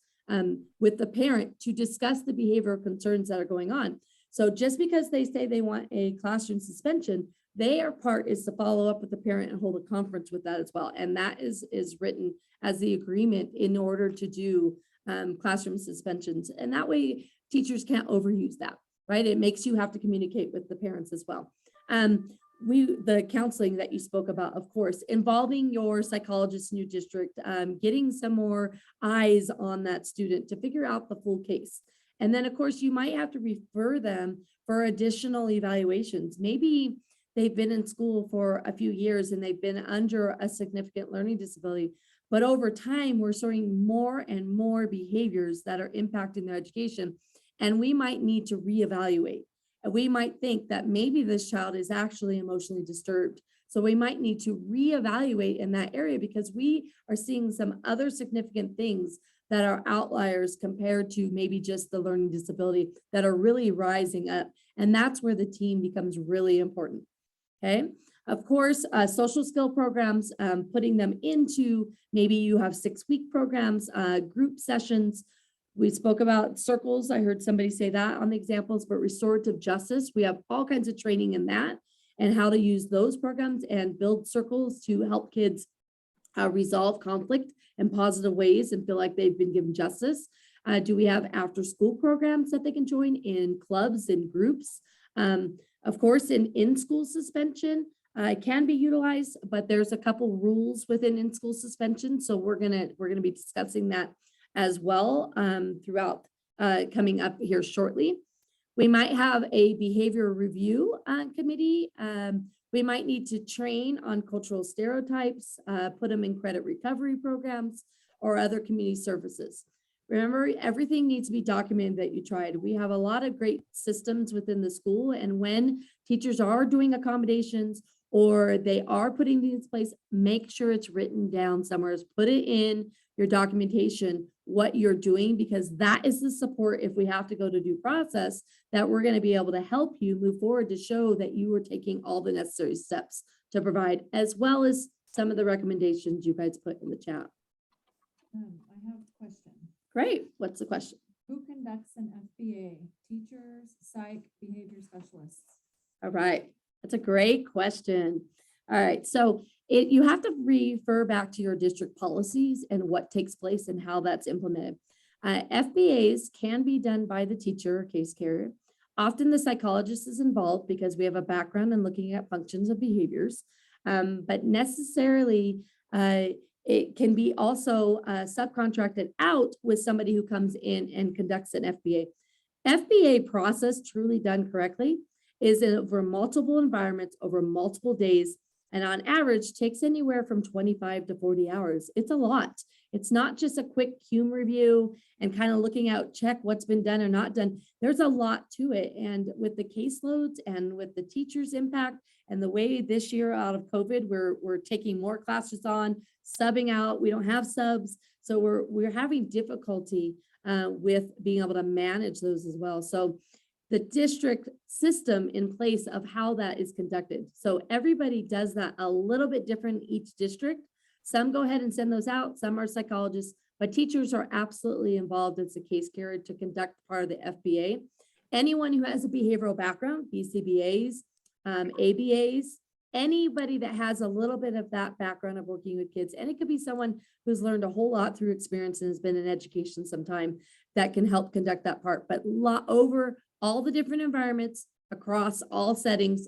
with the parent to discuss the behavioral concerns that are going on. So just because they say they want a classroom suspension, their part is to follow up with the parent and hold a conference with that as well. And that is written as the agreement in order to do classroom suspensions. And that way teachers can't overuse that, right? It makes you have to communicate with the parents as well. The counseling that you spoke about, of course, involving your psychologist in your district, getting some more eyes on that student to figure out the full case. And then, of course, you might have to refer them for additional evaluations. Maybe they've been in school for a few years and they've been under a significant learning disability, but over time, we're seeing more and more behaviors that are impacting their education, and we might need to reevaluate. We might think that maybe this child is actually emotionally disturbed. So we might need to reevaluate in that area because we are seeing some other significant things that are outliers compared to maybe just the learning disability that are really rising up. And that's where the team becomes really important. Okay. Of course, social skill programs, putting them into, maybe you have 6-week programs, group sessions. We spoke about circles. I heard somebody say that on the examples, but restorative justice, we have all kinds of training in that and how to use those programs and build circles to help kids resolve conflict in positive ways and feel like they've been given justice. Do we have after school programs that they can join in clubs and groups? Of course, in-school suspension can be utilized, but there's a couple rules within in-school suspension. So we're gonna be discussing that as well throughout coming up here shortly. We might have a behavior review committee. We might need to train on cultural stereotypes, put them in credit recovery programs or other community services. Remember, everything needs to be documented that you tried. We have a lot of great systems within the school, and when teachers are doing accommodations or they are putting these in place, make sure it's written down somewhere. Put it in your documentation, what you're doing, because that is the support if we have to go to due process, that we're going to be able to help you move forward to show that you are taking all the necessary steps to provide, as well as some of the recommendations you guys put in the chat. I have a question. Great. What's the question? Who conducts an FBA? Teachers, psych, behavior specialists? All right. That's a great question. All right. So you have to refer back to your district policies and what takes place and how that's implemented. FBAs can be done by the teacher or case carrier. Often the psychologist is involved because we have a background in looking at functions of behaviors, but necessarily it can be also subcontracted out with somebody who comes in and conducts an FBA. FBA process, truly done correctly, is over multiple environments, over multiple days, and on average takes anywhere from 25 to 40 hours. It's a lot. It's not just a quick CUME review and kind of looking out, check what's been done or not done. There's a lot to it. And with the caseloads and with the teachers' impact and the way this year out of COVID, we're taking more classes on, subbing out. We don't have subs. So we're having difficulty with being able to manage those as well. So the district system in place of how that is conducted. So everybody does that a little bit different in each district. Some go ahead and send those out, some are psychologists, but teachers are absolutely involved as a case carrier to conduct part of the FBA. Anyone who has a behavioral background, BCBAs, ABAs, anybody that has a little bit of that background of working with kids, and it could be someone who's learned a whole lot through experience and has been in education some time, that can help conduct that part. But over all the different environments across all settings,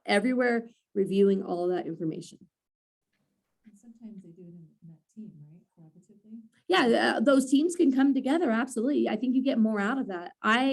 everywhere, reviewing all of that information. And sometimes they do it in that team, right? Collaboratively. Yeah, those teams can come together. Absolutely. I think you get more out of that.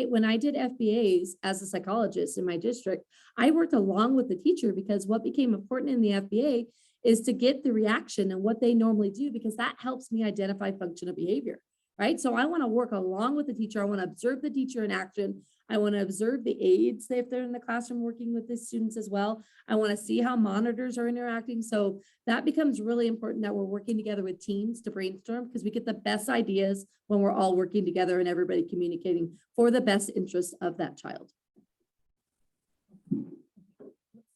When I did FBAs as a psychologist in my district, I worked along with the teacher because what became important in the FBA is to get the reaction and what they normally do, because that helps me identify functional behavior, right? So I want to work along with the teacher. I want to observe the teacher in action. I want to observe the aides if they're in the classroom working with the students as well. I want to see how monitors are interacting. So that becomes really important that we're working together with teams to brainstorm, because we get the best ideas when we're all working together and everybody communicating for the best interest of that child.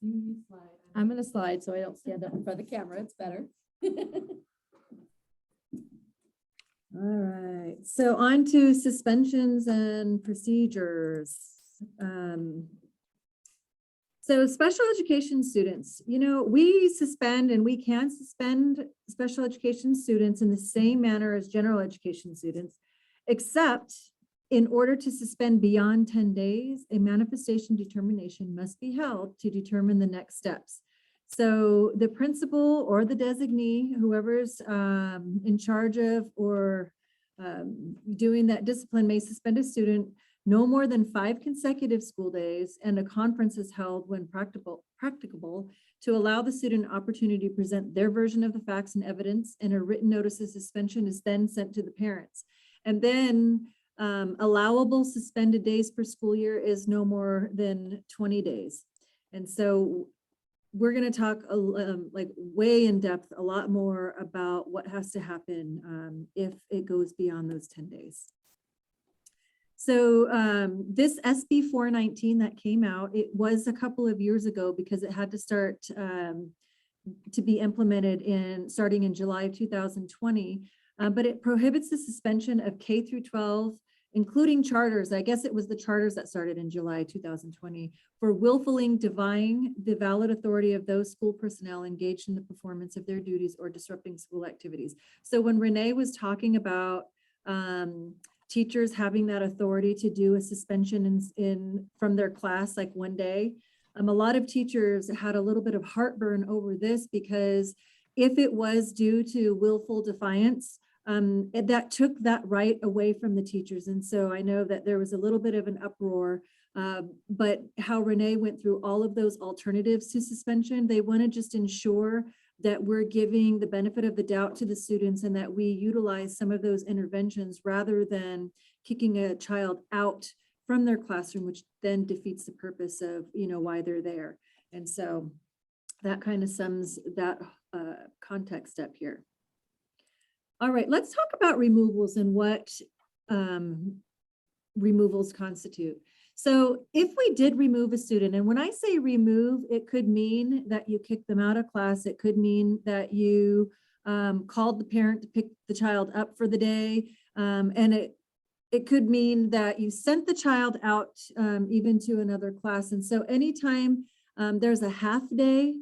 You slide. I'm going to slide so I don't stand up in front of the camera. It's better. All right, so on to suspensions and procedures. So special education students, you know, we suspend and we can suspend special education students in the same manner as general education students, except in order to suspend beyond 10 days, a manifestation determination must be held to determine the next steps. So the principal or the designee, whoever's in charge of or doing that discipline, may suspend a student no more than 5 consecutive school days, and a conference is held when practicable to allow the student an opportunity to present their version of the facts and evidence, and a written notice of suspension is then sent to the parents. And then allowable suspended days per school year is no more than 20 days. And so we're going to talk like way in depth, a lot more about what has to happen if it goes beyond those 10 days. So this SB 419 that came out, it was a couple of years ago because it had to start to be implemented starting in July of 2020, but it prohibits the suspension of K through 12, including charters. I guess it was the charters that started in July 2020, for willfully defying the valid authority of those school personnel engaged in the performance of their duties or disrupting school activities. So when Renee was talking about teachers having that authority to do a suspension from their class, like one day, a lot of teachers had a little bit of heartburn over this, because if it was due to willful defiance, that took that right away from the teachers. And so I know that there was a little bit of an uproar, but how Renee went through all of those alternatives to suspension, they want to just ensure that we're giving the benefit of the doubt to the students and that we utilize some of those interventions rather than kicking a child out from their classroom, which then defeats the purpose of, you know, why they're there. And so that kind of sums that context up here. All right, let's talk about removals and what removals constitute. So if we did remove a student, and when I say remove, it could mean that you kick them out of class. It could mean that you called the parent to pick the child up for the day. And it could mean that you sent the child out even to another class. And so anytime there's a half day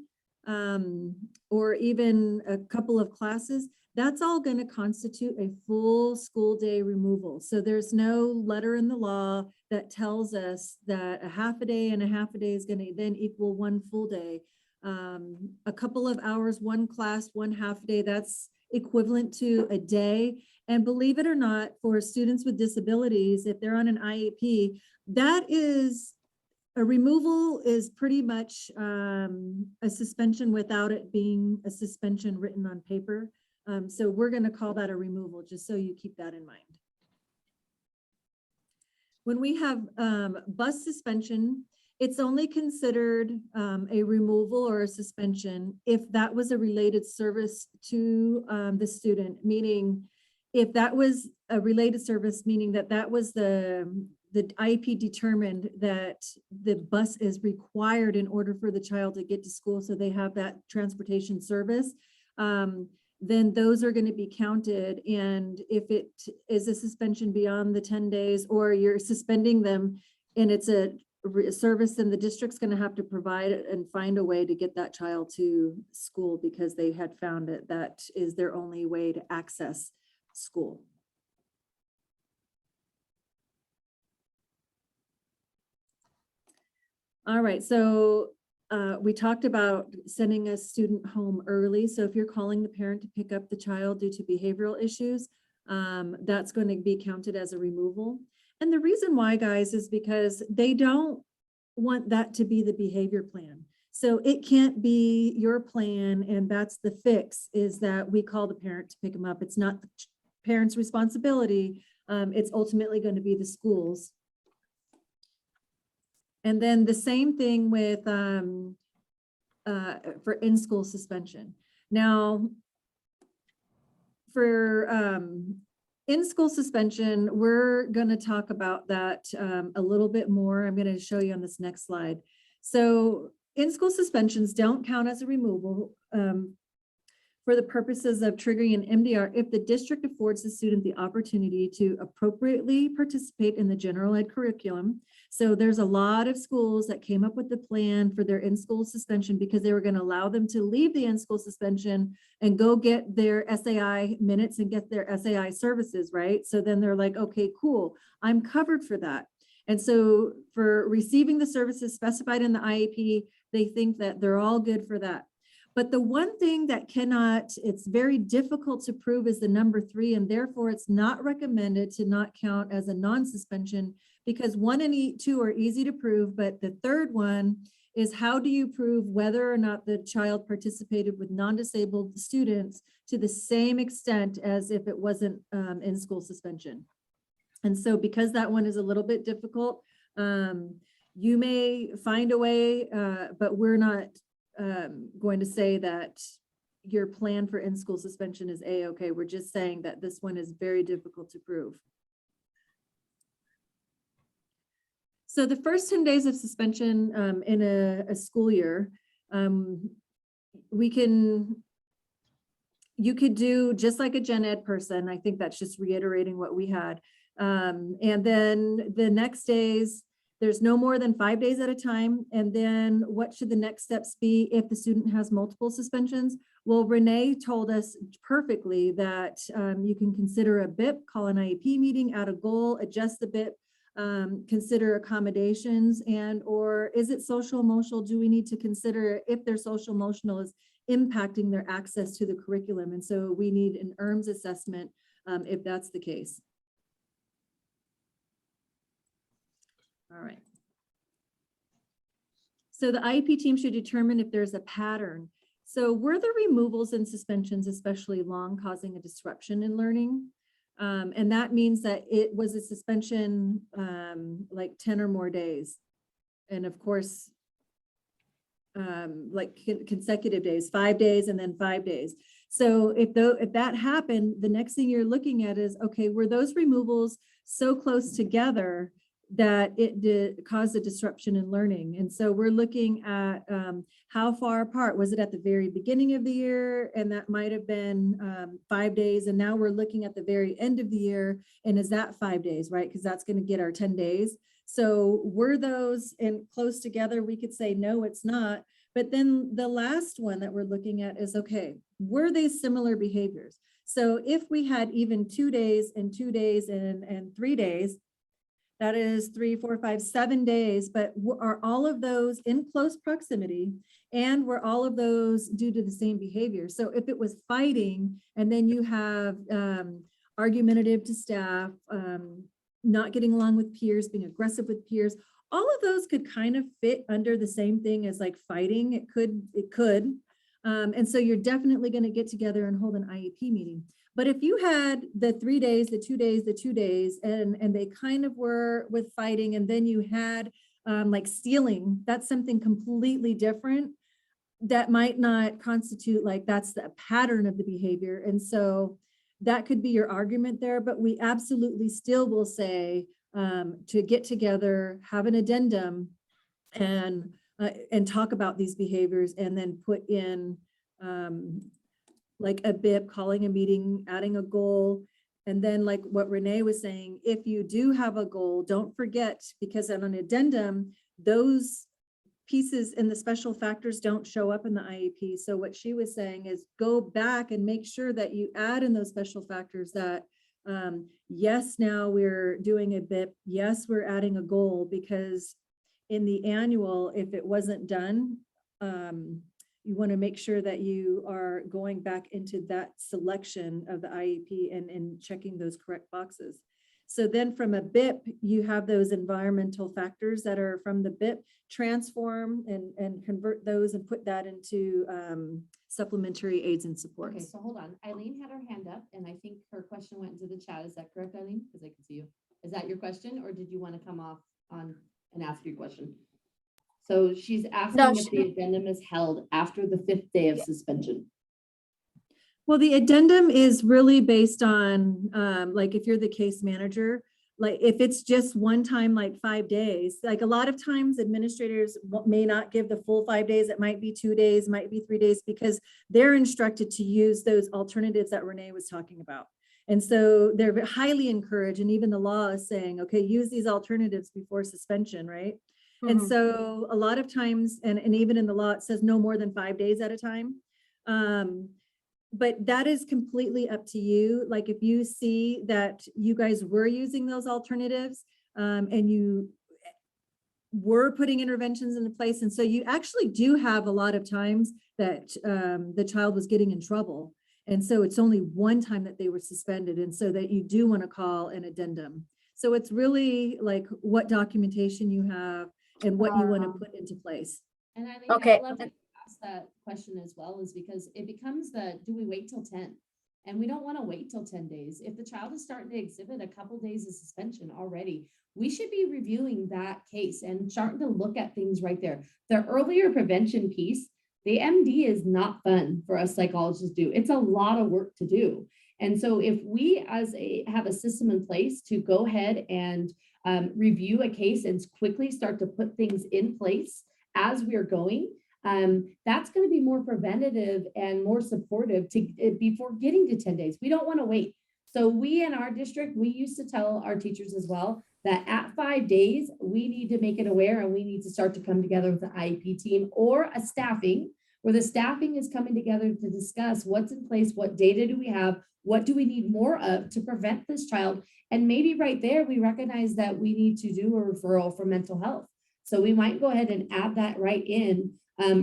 or even a couple of classes, that's all going to constitute a full school day removal. So there's no letter in the law that tells us that a half a day and a half a day is going to then equal one full day. A couple of hours, one class, one half day, that's equivalent to a day. And believe it or not, for students with disabilities, if they're on an IEP, that is a removal is pretty much a suspension without it being a suspension written on paper. So we're going to call that a removal, just so you keep that in mind. When we have bus suspension, it's only considered a removal or a suspension if that was a related service to the student, meaning if that was a related service, meaning that that was the IEP determined that the bus is required in order for the child to get to school, so they have that transportation service, then those are going to be counted. And if it is a suspension beyond the 10 days, or you're suspending them and it's a service, then the district's going to have to provide and find a way to get that child to school, because they had found it that is their only way to access school. All right, so we talked about sending a student home early. So if you're calling the parent to pick up the child due to behavioral issues, that's going to be counted as a removal. And the reason why, guys, is because they don't want that to be the behavior plan. So it can't be your plan, and that's the fix, is that we call the parent to pick them up. It's not the parent's responsibility. It's ultimately going to be the school's. And then the same thing with for in-school suspension. Now, for in-school suspension, we're going to talk about that a little bit more. I'm going to show you on this next slide. So in-school suspensions don't count as a removal for the purposes of triggering an MDR if the district affords the student the opportunity to appropriately participate in the general ed curriculum. So there's a lot of schools that came up with the plan for their in-school suspension because they were going to allow them to leave the in-school suspension and go get their SAI minutes and get their SAI services, right? So then they're like, okay, cool, I'm covered for that. And so for receiving the services specified in the IEP, they think that they're all good for that. But the one thing that it's very difficult to prove is the number 3, and therefore it's not recommended to not count as a non-suspension because 1 and 2 are easy to prove, but the third one is how do you prove whether or not the child participated with non-disabled students to the same extent as if it wasn't in school suspension. And so because that one is a little bit difficult, you may find a way, but we're not going to say that your plan for in-school suspension is A-okay. We're just saying that this one is very difficult to prove. So the first 10 days of suspension in a school year, you could do just like a gen ed person. I think that's just reiterating what we had. And then the next days, there's no more than 5 days at a time. And then what should the next steps be if the student has multiple suspensions? Well, Renee told us perfectly that you can consider a BIP, call an IEP meeting, add a goal, adjust the BIP, consider accommodations, and or is it social emotional? Do we need to consider if their social emotional is impacting their access to the curriculum? And so we need an ERMS assessment if that's the case. All right. So the IEP team should determine if there's a pattern. So were the removals and suspensions especially long, causing a disruption in learning? And that means that it was a suspension like 10 or more days. And of course, like consecutive days, 5 days and then 5 days. So if that happened, the next thing you're looking at is, okay, were those removals so close together that it did cause a disruption in learning? And so we're looking at how far apart. Was it at the very beginning of the year? And that might have been 5 days. And now we're looking at the very end of the year. And is that 5 days, right? Because that's going to get our 10 days. So were those in close together? We could say, no, it's not. But then the last one that we're looking at is, okay, were they similar behaviors? So if we had even 2 days and 2 days and 3 days, that is 3, 4, 5, 7 days, but are all of those in close proximity, and were all of those due to the same behavior? So if it was fighting, and then you have argumentative to staff, not getting along with peers, being aggressive with peers, all of those could kind of fit under the same thing as like fighting. It could. And so you're definitely going to get together and hold an IEP meeting. But if you had the 3 days, the 2 days, the 2 days, and they kind of were with fighting, and then you had like stealing, that's something completely different. That might not constitute like that's the pattern of the behavior. And so that could be your argument there, but we absolutely still will say to get together, have an addendum, and talk about these behaviors, and then put in like a BIP, calling a meeting, adding a goal. And then like what Renee was saying, if you do have a goal, don't forget, because on an addendum, those pieces in the special factors don't show up in the IEP. So what she was saying is go back and make sure that you add in those special factors that yes, now we're doing a BIP. Yes, we're adding a goal, because in the annual, if it wasn't done, you want to make sure that you are going back into that selection of the IEP and checking those correct boxes. So then from a BIP, you have those environmental factors that are from the BIP, transform and convert those and put that into supplementary aids and supports. Okay, so hold on. Eileen had her hand up, and I think her question went into the chat. Is that correct, Eileen? Because I can see you. Is that your question, or did you want to come off on and ask your question? So she's asking if the addendum is held after the 5th day of suspension. Well, the addendum is really based on, like, if you're the case manager, like, if it's just one time, like 5 days, like a lot of times administrators may not give the full 5 days. It might be 2 days, might be 3 days, because they're instructed to use those alternatives that Renee was talking about. And so they're highly encouraged, and even the law is saying, okay, use these alternatives before suspension, right? And Mhm. so a lot of times, and even in the law, it says no more than 5 days at a time. But that is completely up to you. Like, if you see that you guys were using those alternatives, and you were putting interventions into place, and so you actually do have a lot of times that the child was getting in trouble. And so it's only one time that they were suspended, and so that you do want to call an addendum. So it's really like what documentation you have and what you want to put into place. And I think Okay. I love that you asked that question as well, is because it becomes do we wait till 10? And we don't want to wait till 10 days. If the child is starting to exhibit a couple days of suspension already, we should be reviewing that case and starting to look at things right there. The earlier prevention piece, the MD is not fun for us psychologists to do. It's a lot of work to do. And so if we have a system in place to go ahead and review a case and quickly start to put things in place as we're going, that's going to be more preventative and more supportive before getting to 10 days. We don't want to wait. So we in our district, we used to tell our teachers as well that at 5 days, we need to make it aware, and we need to start to come together with the IEP team or a staffing, where the staffing is coming together to discuss what's in place, what data do we have, what do we need more of to prevent this child. And maybe right there, we recognize that we need to do a referral for mental health. So we might go ahead and add that right in,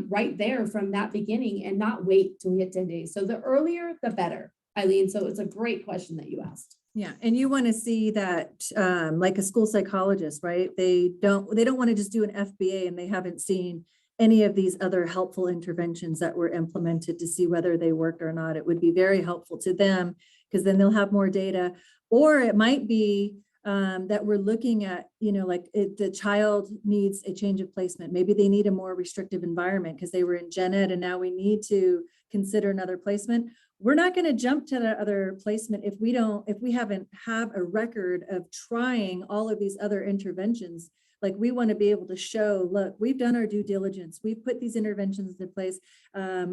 right there from that beginning, and not wait till we hit 10 days. So the earlier, the better, Eileen. So it's a great question that you asked. Yeah, and you want to see that, like a school psychologist, right? They don't want to just do an FBA and they haven't seen any of these other helpful interventions that were implemented to see whether they worked or not. It would be very helpful to them, because then they'll have more data. Or it might be that we're looking at, like the child needs a change of placement. Maybe they need a more restrictive environment because they were in gen ed, and now we need to consider another placement. We're not going to jump to the other placement if we haven't have a record of trying all of these other interventions. Like, we want to be able to show, look, we've done our due diligence. We've put these interventions into place.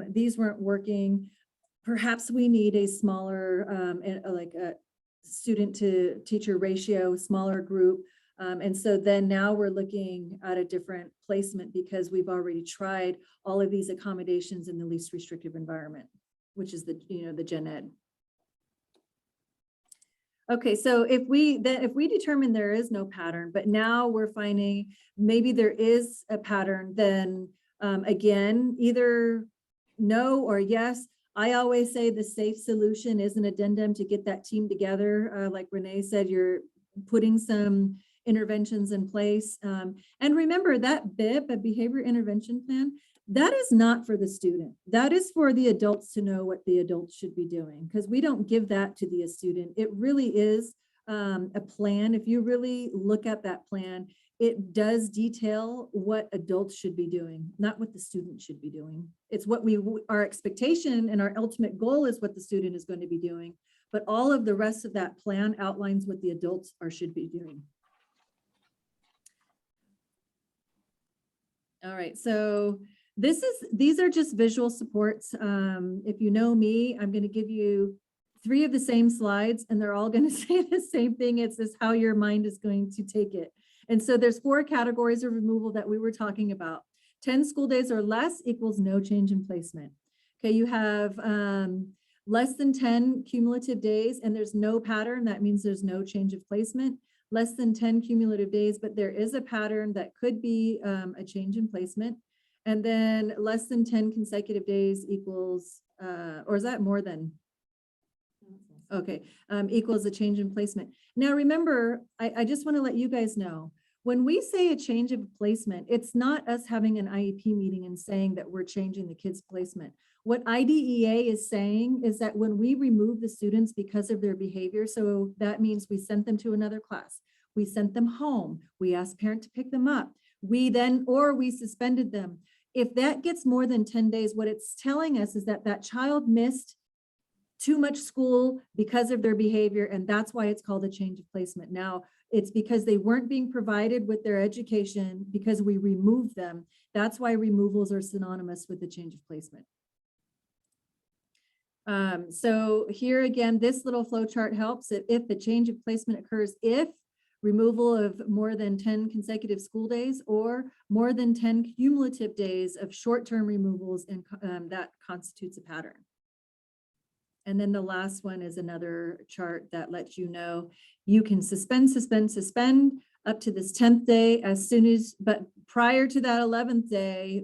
These weren't working. Perhaps we need a smaller, like a student to teacher ratio, smaller group. And so then now we're looking at a different placement because we've already tried all of these accommodations in the least restrictive environment, which is the gen ed. Okay, so if we determine there is no pattern, but now we're finding maybe there is a pattern, then again, either no or yes. I always say the safe solution is an addendum to get that team together. Like Renee said, you're putting some interventions in place. And remember that BIP, a behavior intervention plan, that is not for the student. That is for the adults to know what the adults should be doing, because we don't give that to the student. It really is a plan. If you really look at that plan, it does detail what adults should be doing, not what the student should be doing. It's what our expectation and our ultimate goal is what the student is going to be doing. But all of the rest of that plan outlines what the adults should be doing. All right, so these are just visual supports. If you know me, I'm going to give you 3 of the same slides, and they're all going to say the same thing. It's just how your mind is going to take it. And so there's 4 categories of removal that we were talking about. 10 school days or less equals no change in placement. Okay, you have less than 10 cumulative days and there's no pattern. That means there's no change of placement. Less than 10 cumulative days, but there is a pattern that could be a change in placement. And then less than 10 consecutive days equals, or is that more than? Okay, equals a change in placement. Now remember, I just want to let you guys know, when we say a change of placement, it's not us having an IEP meeting and saying that we're changing the kids' placement. What IDEA is saying is that when we remove the students because of their behavior, so that means we sent them to another class, we sent them home, we asked parent to pick them up, or we suspended them. If that gets more than 10 days, what it's telling us is that that child missed too much school because of their behavior, and that's why it's called a change of placement. Now, it's because they weren't being provided with their education because we removed them. That's why removals are synonymous with the change of placement. So here again, this little flow chart helps if the change of placement occurs if removal of more than 10 consecutive school days or more than 10 cumulative days of short-term removals, and that constitutes a pattern. And then the last one is another chart that lets you know you can suspend up to this 10th day as soon as, but prior to that 11th day,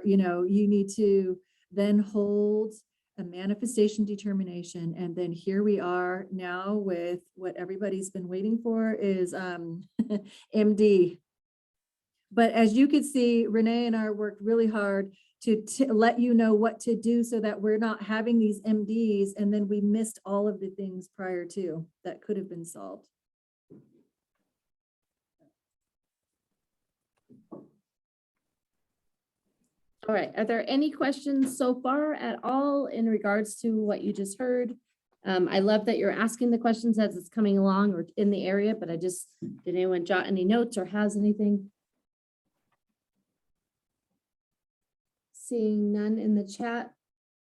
you need to then hold a manifestation determination. And then here we are now with what everybody's been waiting for is MD. But as you could see, Renee and I worked really hard to let you know what to do so that we're not having these MDs and then we missed all of the things prior to that could have been solved. All right, are there any questions so far at all in regards to what you just heard? I love that you're asking the questions as it's coming along or in the area, but did anyone jot any notes or has anything? Seeing none in the chat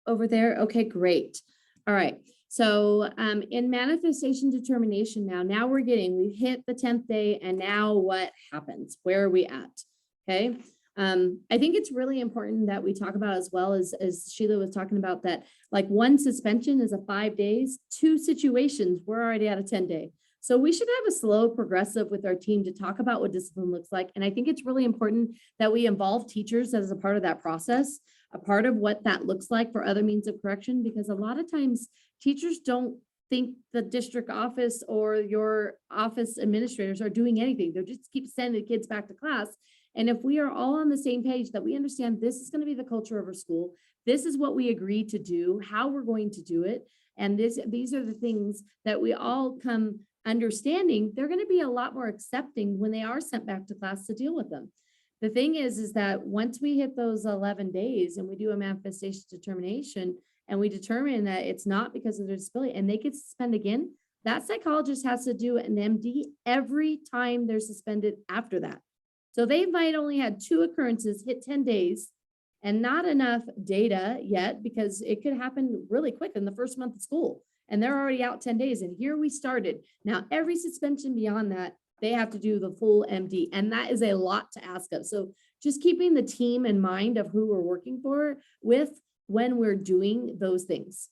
over there. Okay, great. All right. So in manifestation determination now we've hit the 10th day, and now what happens? Where are we at? Okay. I think it's really important that we talk about, as well as Sheila was talking about, that like one suspension is a 5 days, 2 situations, we're already at a 10-day. So we should have a slow progressive with our team to talk about what discipline looks like. And I think it's really important that we involve teachers as a part of that process, a part of what that looks like for other means of correction, because a lot of times teachers don't think the district office or your office administrators are doing anything. They just keep sending the kids back to class. And if we are all on the same page that we understand this is going to be the culture of our school, this is what we agreed to do, how we're going to do it, and these are the things that we all come understanding, they're going to be a lot more accepting when they are sent back to class to deal with them. The thing is that once we hit those 11 days and we do a manifestation determination and we determine that it's not because of their disability and they get suspended again, that psychologist has to do an MD every time they're suspended after that. So they might only had 2 occurrences, hit 10 days, and not enough data yet, because it could happen really quick in the first month of school. And they're already out 10 days. And here we started. Now, every suspension beyond that, they have to do the full MD. And that is a lot to ask of. So just keeping the team in mind of who we're working with when we're doing those things.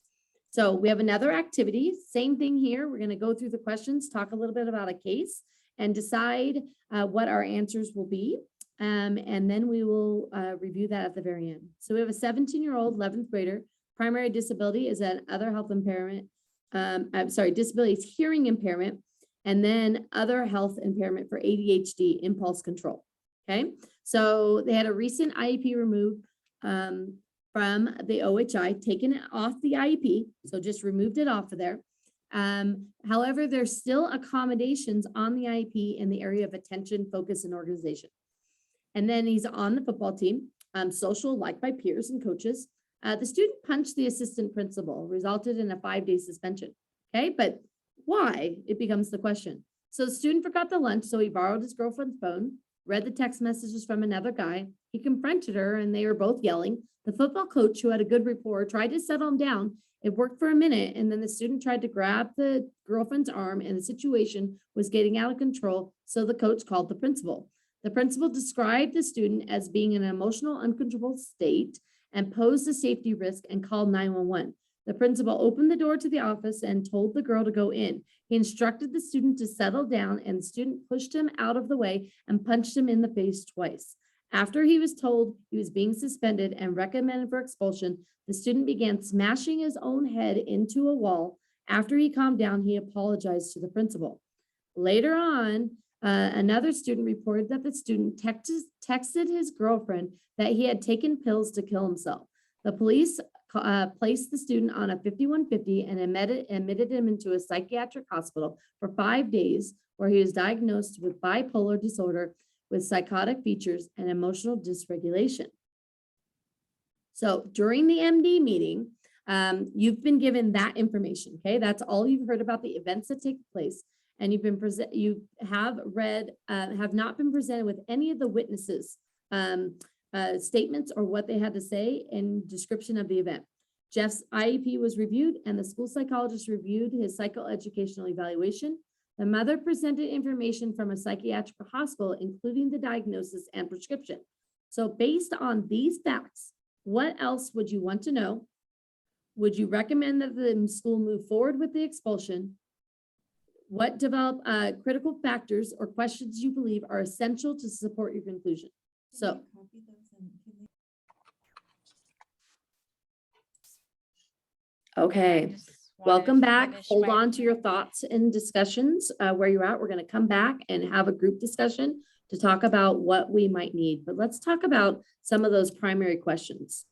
So we have another activity, same thing here. We're going to go through the questions, talk a little bit about a case, and decide what our answers will be. And then we will review that at the very end. So we have a 17-year-old 11th grader. Primary disability is an other health impairment. Disability is hearing impairment, and then other health impairment for ADHD, impulse control. Okay, so they had a recent IEP removed from the OHI, taken it off the IEP, so just removed it off of there. However, there's still accommodations on the IEP in the area of attention, focus, and organization. And then he's on the football team, social, liked by peers and coaches. The student punched the assistant principal, resulted in a 5-day suspension. Okay, but why? It becomes the question. So the student forgot the lunch, so he borrowed his girlfriend's phone, read the text messages from another guy. He confronted her and they were both yelling. The football coach, who had a good rapport, tried to settle him down. It worked for a minute, and then the student tried to grab the girlfriend's arm, and the situation was getting out of control, so the coach called the principal. The principal described the student as being in an emotional, uncontrollable state and posed a safety risk and called 911. The principal opened the door to the office and told the girl to go in. He instructed the student to settle down, and the student pushed him out of the way and punched him in the face twice. After he was told he was being suspended and recommended for expulsion, the student began smashing his own head into a wall. After he calmed down, he apologized to the principal. Later on, another student reported that the student texted his girlfriend that he had taken pills to kill himself. The police placed the student on a 5150 and admitted him into a psychiatric hospital for 5 days, where he was diagnosed with bipolar disorder with psychotic features and emotional dysregulation. So during the MD meeting, you've been given that information, okay? That's all you've heard about the events that take place. And you have not been presented with any of the witnesses' statements or what they had to say in description of the event. Jeff's IEP was reviewed and the school psychologist reviewed his psychoeducational evaluation. The mother presented information from a psychiatric hospital, including the diagnosis and prescription. So based on these facts, what else would you want to know? Would you recommend that the school move forward with the expulsion? What develop critical factors or questions you believe are essential to support your conclusion? So. Okay, welcome back. Hold on to your thoughts and discussions where you're at. We're going to come back and have a group discussion to talk about what we might need. But let's talk about some of those primary questions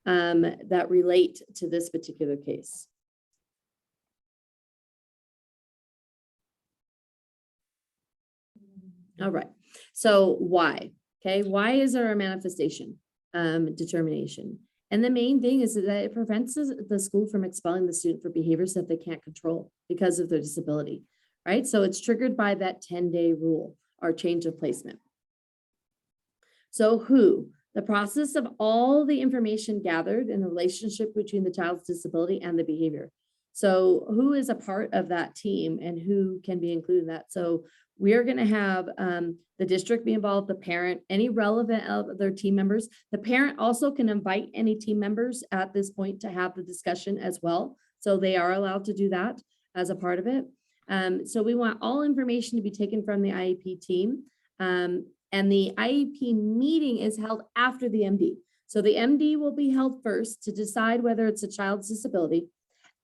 that relate to this particular case. All right, so why? Okay, why is there a manifestation determination? And the main thing is that it prevents the school from expelling the student for behaviors that they can't control because of their disability, right? So it's triggered by that 10-day rule or change of placement. So who? The process of all the information gathered in the relationship between the child's disability and the behavior. So who is a part of that team and who can be included in that? So we are going to have the district be involved, the parent, any relevant other team members. The parent also can invite any team members at this point to have the discussion as well. So they are allowed to do that as a part of it. So we want all information to be taken from the IEP team. And the IEP meeting is held after the MD. So the MD will be held first to decide whether it's a child's disability.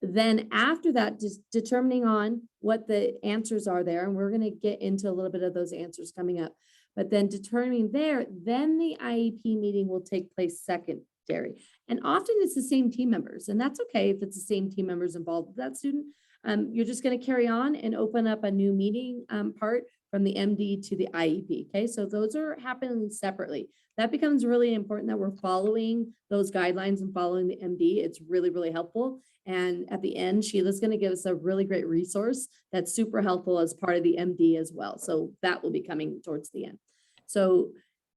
Then after that, just determining on what the answers are there, and we're going to get into a little bit of those answers coming up, but then determining there, then the IEP meeting will take place secondary. And often it's the same team members, and that's okay if it's the same team members involved with that student. You're just going to carry on and open up a new meeting part from the MD to the IEP, okay? So those are happening separately. That becomes really important that we're following those guidelines and following the MD. It's really, really helpful. And at the end, Sheila's going to give us a really great resource that's super helpful as part of the MD as well. So that will be coming towards the end. So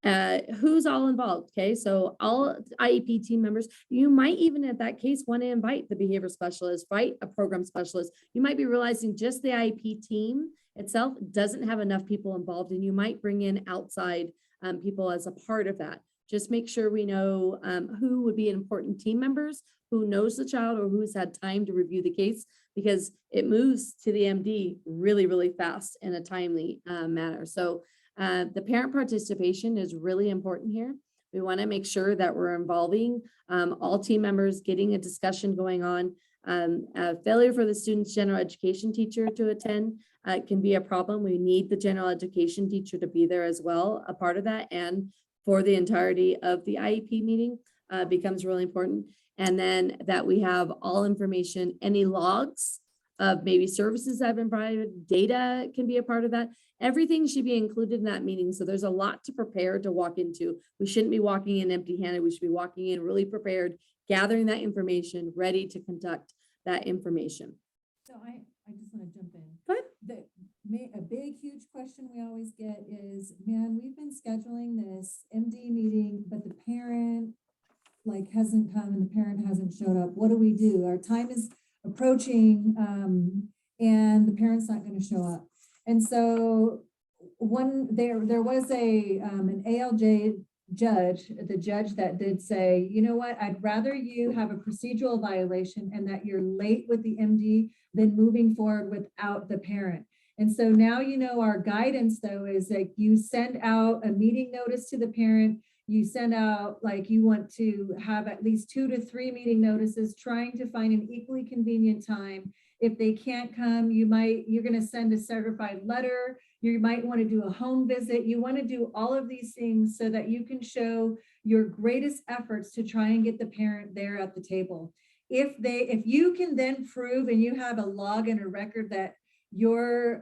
who's all involved? Okay, so all IEP team members, you might even at that case want to invite the behavior specialist, invite a program specialist. You might be realizing just the IEP team itself doesn't have enough people involved, and you might bring in outside people as a part of that. Just make sure we know who would be important team members, who knows the child or who's had time to review the case, because it moves to the MD really, really fast in a timely manner. So the parent participation is really important here. We want to make sure that we're involving all team members, getting a discussion going on. Failure for the student's general education teacher to attend can be a problem. We need the general education teacher to be there as well, a part of that, and for the entirety of the IEP meeting becomes really important. And then that we have all information, any logs of maybe services that have been provided, data can be a part of that. Everything should be included in that meeting. So there's a lot to prepare to walk into. We shouldn't be walking in empty-handed. We should be walking in really prepared, gathering that information, ready to conduct that information. So I just want to jump in. Go ahead. A big, huge question we always get is, man, we've been scheduling this MD meeting, but the parent hasn't come and the parent hasn't showed up. What do we do? Our time is approaching and the parent's not going to show up. And so there was an ALJ judge, the judge that did say, you know what, I'd rather you have a procedural violation and that you're late with the MD than moving forward without the parent. And so now, our guidance though is you send out a meeting notice to the parent. You send out, you want to have at least 2 to 3 meeting notices, trying to find an equally convenient time. If they can't come, you're going to send a certified letter. You might want to do a home visit. You want to do all of these things so that you can show your greatest efforts to try and get the parent there at the table. If you can then prove and you have a log and a record that your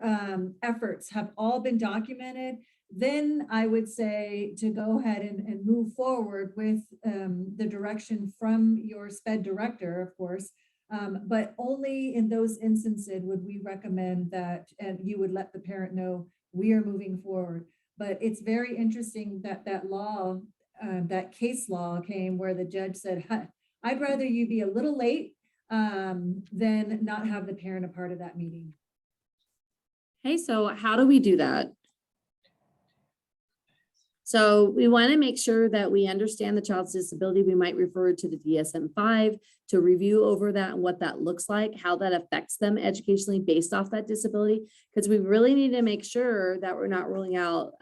efforts have all been documented, then I would say to go ahead and move forward with the direction from your SPED director, of course. But only in those instances would we recommend that, and you would let the parent know we are moving forward. But it's very interesting that that law, that case law came where the judge said, "Huh, I'd rather you be a little late than not have the parent a part of that meeting." Okay, so how do we do that? So we want to make sure that we understand the child's disability. We might refer to the DSM-5 to review over that and what that looks like, how that affects them educationally based off that disability, because we really need to make sure that we're not ruling out.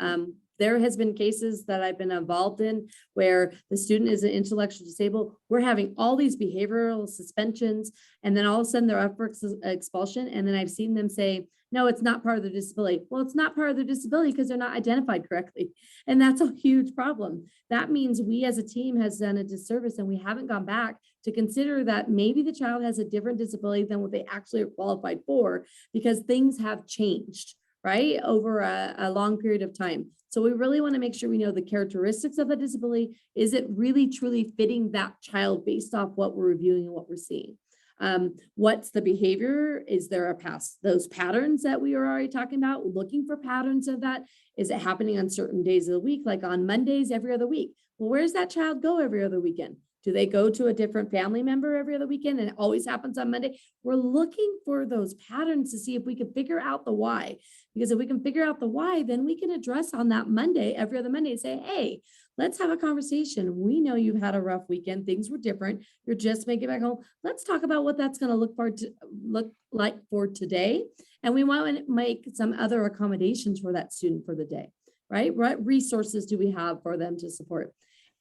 There has been cases that I've been involved in where the student is intellectually disabled. We're having all these behavioral suspensions, and then all of a sudden they're up for expulsion. And then I've seen them say, no, it's not part of their disability. Well, it's not part of their disability because they're not identified correctly. And that's a huge problem. That means we as a team has done a disservice, and we haven't gone back to consider that maybe the child has a different disability than what they actually are qualified for, because things have changed, right, over a long period of time. So we really want to make sure we know the characteristics of the disability. Is it really truly fitting that child based off what we're reviewing and what we're seeing? What's the behavior? Is there a past those patterns that we were already talking about? Looking for patterns of that. Is it happening on certain days of the week, like on Mondays every other week? Well, where's that child go every other weekend? Do they go to a different family member every other weekend and it always happens on Monday? We're looking for those patterns to see if we can figure out the why. Because if we can figure out the why, then we can address on that Monday, every other Monday, and say, hey, let's have a conversation. We know you've had a rough weekend. Things were different. You're just making it back home. Let's talk about what that's going to look like for today. And we want to make some other accommodations for that student for the day, right? What resources do we have for them to support?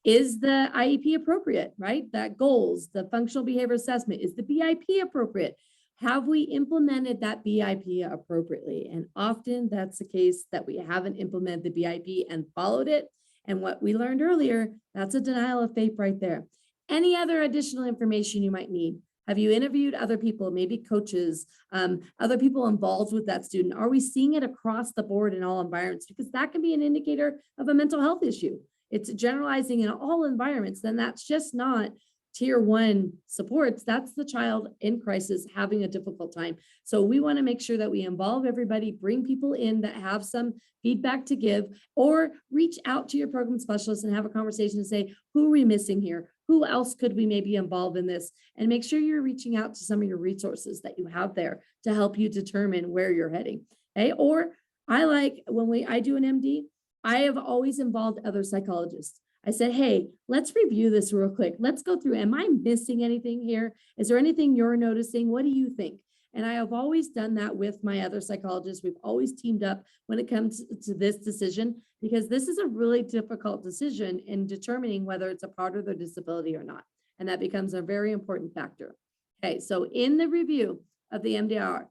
Is the IEP appropriate, right? That goals, the functional behavior assessment, is the BIP appropriate? Have we implemented that BIP appropriately? And often that's the case that we haven't implemented the BIP and followed it. And what we learned earlier, that's a denial of faith right there. Any other additional information you might need? Have you interviewed other people, maybe coaches, other people involved with that student? Are we seeing it across the board in all environments? Because that can be an indicator of a mental health issue. It's generalizing in all environments, then that's just not tier 1 supports. That's the child in crisis having a difficult time. So we want to make sure that we involve everybody, bring people in that have some feedback to give, or reach out to your program specialist and have a conversation and say, who are we missing here? Who else could we maybe involve in this? And make sure you're reaching out to some of your resources that you have there to help you determine where you're heading. Okay. Or I like when I do an MD, I have always involved other psychologists. I said, hey, let's review this real quick. Let's go through. Am I missing anything here? Is there anything you're noticing? What do you think? And I have always done that with my other psychologists. We've always teamed up when it comes to this decision, because this is a really difficult decision in determining whether it's a part of their disability or not. And that becomes a very important factor. Okay, so in the review of the MDR,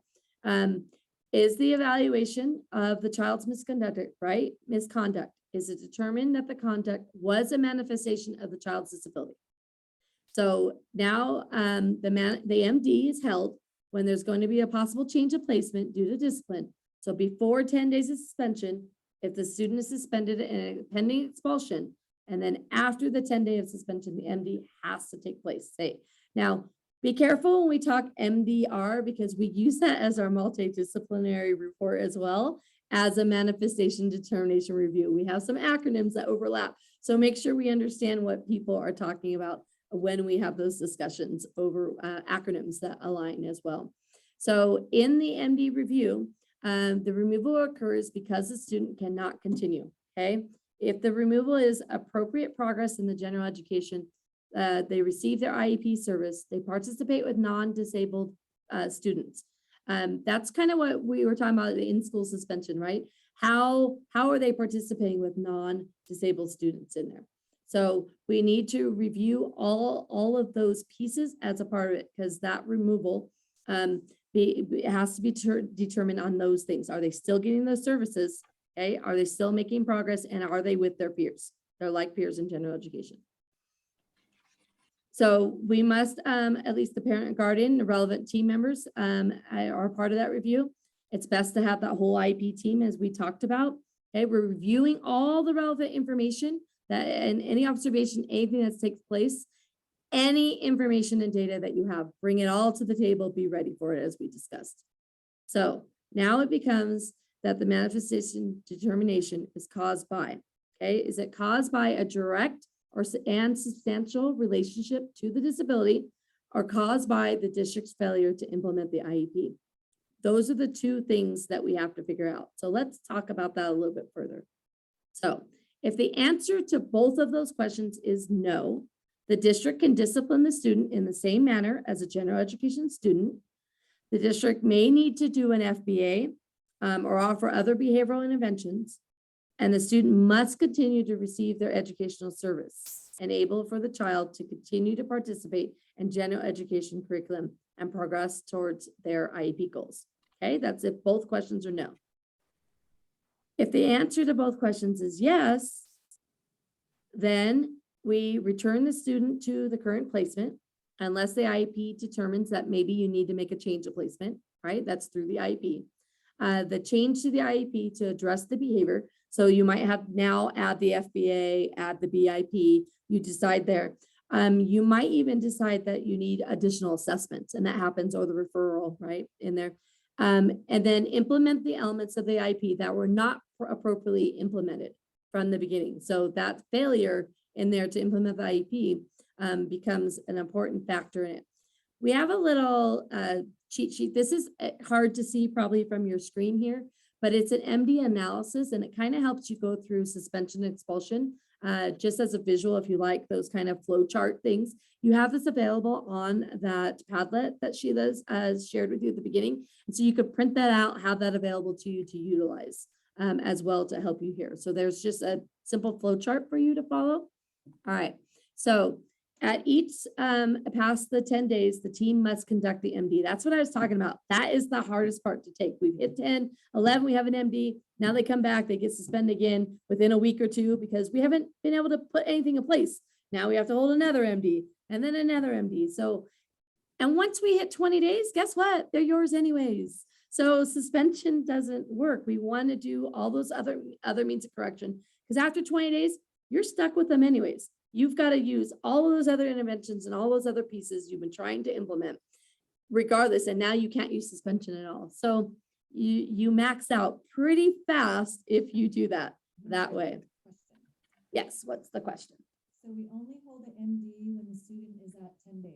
is the evaluation of the child's misconduct, right? Misconduct. Is it determined that the conduct was a manifestation of the child's disability? So now the MD is held when there's going to be a possible change of placement due to discipline. So before 10 days of suspension, if the student is suspended and pending expulsion, and then after the 10-day of suspension, the MD has to take place. Now, be careful when we talk MDR, because we use that as our multidisciplinary report as well as a manifestation determination review. We have some acronyms that overlap. So make sure we understand what people are talking about when we have those discussions over acronyms that align as well. So in the MD review, the removal occurs because the student cannot continue, okay? If the removal is appropriate progress in the general education, they receive their IEP service, they participate with non-disabled students. That's kind of what we were talking about in school suspension, right? How are they participating with non-disabled students in there? So we need to review all of those pieces as a part of it, because that removal it has to be determined on those things. Are they still getting those services? Okay, are they still making progress, and are they with their peers? They're like peers in general education. So we must, at least the parent and guardian, the relevant team members are part of that review. It's best to have that whole IEP team, as we talked about. Okay, we're reviewing all the relevant information that and any observation, anything that's takes place, any information and data that you have, bring it all to the table, be ready for it as we discussed. So now it becomes that the manifestation determination is caused by, okay? Is it caused by a direct and substantial relationship to the disability or caused by the district's failure to implement the IEP? Those are the two things that we have to figure out. So let's talk about that a little bit further. So if the answer to both of those questions is no, the district can discipline the student in the same manner as a general education student. The district may need to do an FBA or offer other behavioral interventions, and the student must continue to receive their educational service, enable for the child to continue to participate in general education curriculum and progress towards their IEP goals. Okay, that's if both questions are no. If the answer to both questions is yes, then we return the student to the current placement unless the IEP determines that maybe you need to make a change of placement, right? That's through the IEP. The change to the IEP to address the behavior. So you might have now add the FBA, add the BIP, you decide there. You might even decide that you need additional assessments and that happens, or the referral, right, in there. And then implement the elements of the IEP that were not appropriately implemented from the beginning. So that failure in there to implement the IEP becomes an important factor in it. We have a little cheat sheet. This is hard to see probably from your screen here, but it's an MD analysis and it kind of helps you go through suspension and expulsion just as a visual if you like those kind of flow chart things. You have this available on that Padlet that Sheila's shared with you at the beginning. And so you could print that out, have that available to you to utilize as well to help you here. So there's just a simple flow chart for you to follow. All right, so at each past the 10 days, the team must conduct the MD. That's what I was talking about. That is the hardest part to take. We've hit 10, 11, we have an MD. Now they come back, they get suspended again within a week or two because we haven't been able to put anything in place. Now we have to hold another MD and then another MD. So, and once we hit 20 days, guess what? They're yours anyways. So suspension doesn't work. We want to do all those other means of correction because after 20 days, you're stuck with them anyways. You've got to use all of those other interventions and all those other pieces you've been trying to implement regardless. And now you can't use suspension at all. So you max out pretty fast if you do that way. Yes, what's the question? So we only hold the MD when the student is at 10 days.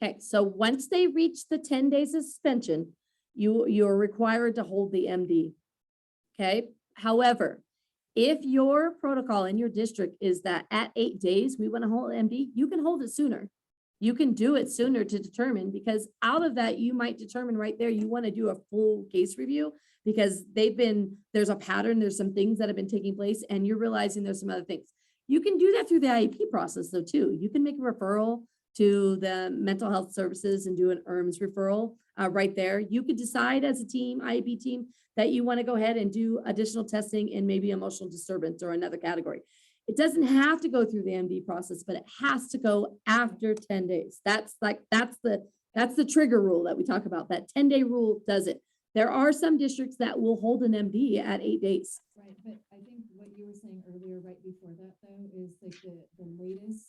Okay, so once they reach the 10 days of suspension, you're required to hold the MD. Okay, however, if your protocol in your district is that at 8 days, we want to hold MD, you can hold it sooner. You can do it sooner to determine because out of that, you might determine right there, you want to do a full case review because there's a pattern, there's some things that have been taking place and you're realizing there's some other things. You can do that through the IEP process though too. You can make a referral to the mental health services and do an ERMS referral right there. You could decide as a team, IEP team, that you want to go ahead and do additional testing in maybe emotional disturbance or another category. It doesn't have to go through the MD process, but it has to go after 10 days. That's the trigger rule that we talk about. That 10-day rule does it. There are some districts that will hold an MD at 8 days. Right, but I think what you were saying earlier, right before that though, is like the latest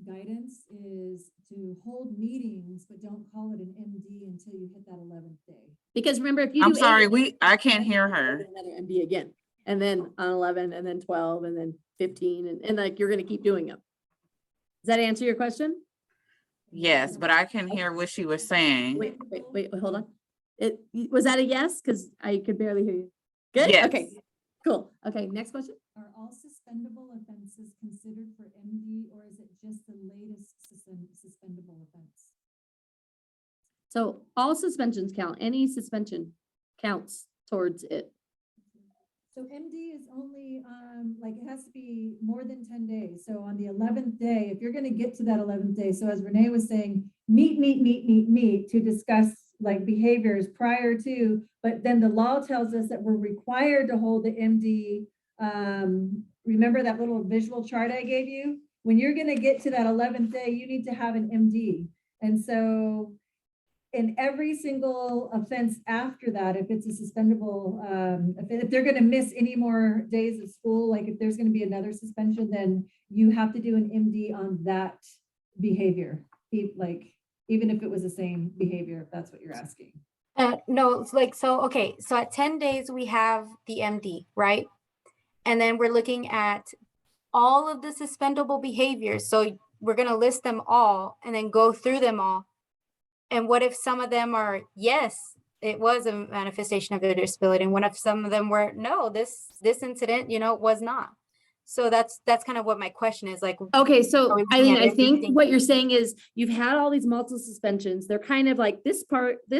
guidance is to hold meetings, but don't call it an MD until you hit that 11th day. Because remember, if you I'm do sorry, 8, I can't hear her. another MD again, and then on 11, and then 12, and then 15, and like you're going to keep doing them. Does that answer your question? Yes, but I can hear what she was saying. Wait, hold on. Was that a yes? Because I could barely hear you. Good. Yes. Okay. Cool. Okay. Next question. Are all suspendable offenses considered for MD or is it just the latest suspendable offense? So all suspensions count. Any suspension counts towards it. So MD is only, like it has to be more than 10 days. So on the 11th day, if you're going to get to that 11th day, so as Renee was saying, meet to discuss like behaviors prior to, but then the law tells us that we're required to hold the MD. Remember that little visual chart I gave you? When you're going to get to that 11th day, you need to have an MD. And so in every single offense after that, if it's a suspendable, if they're gonna miss any more days of school, like if there's gonna be another suspension, then you have to do an MD on that behavior. Like, even if it was the same behavior, if that's what you're asking. No, it's like, so, okay, so at 10 days, we have the MD, right? And then we're looking at all of the suspendable behaviors. So we're gonna list them all and then go through them all. And what if some of them are, yes, it was a manifestation of their disability, and what if some of them were, no, this incident, was not. So that's kind of what my question is, like. Okay, Are so we Eileen, looking I at think everything? what you're saying is you've had all these multiple suspensions. They're kind of like this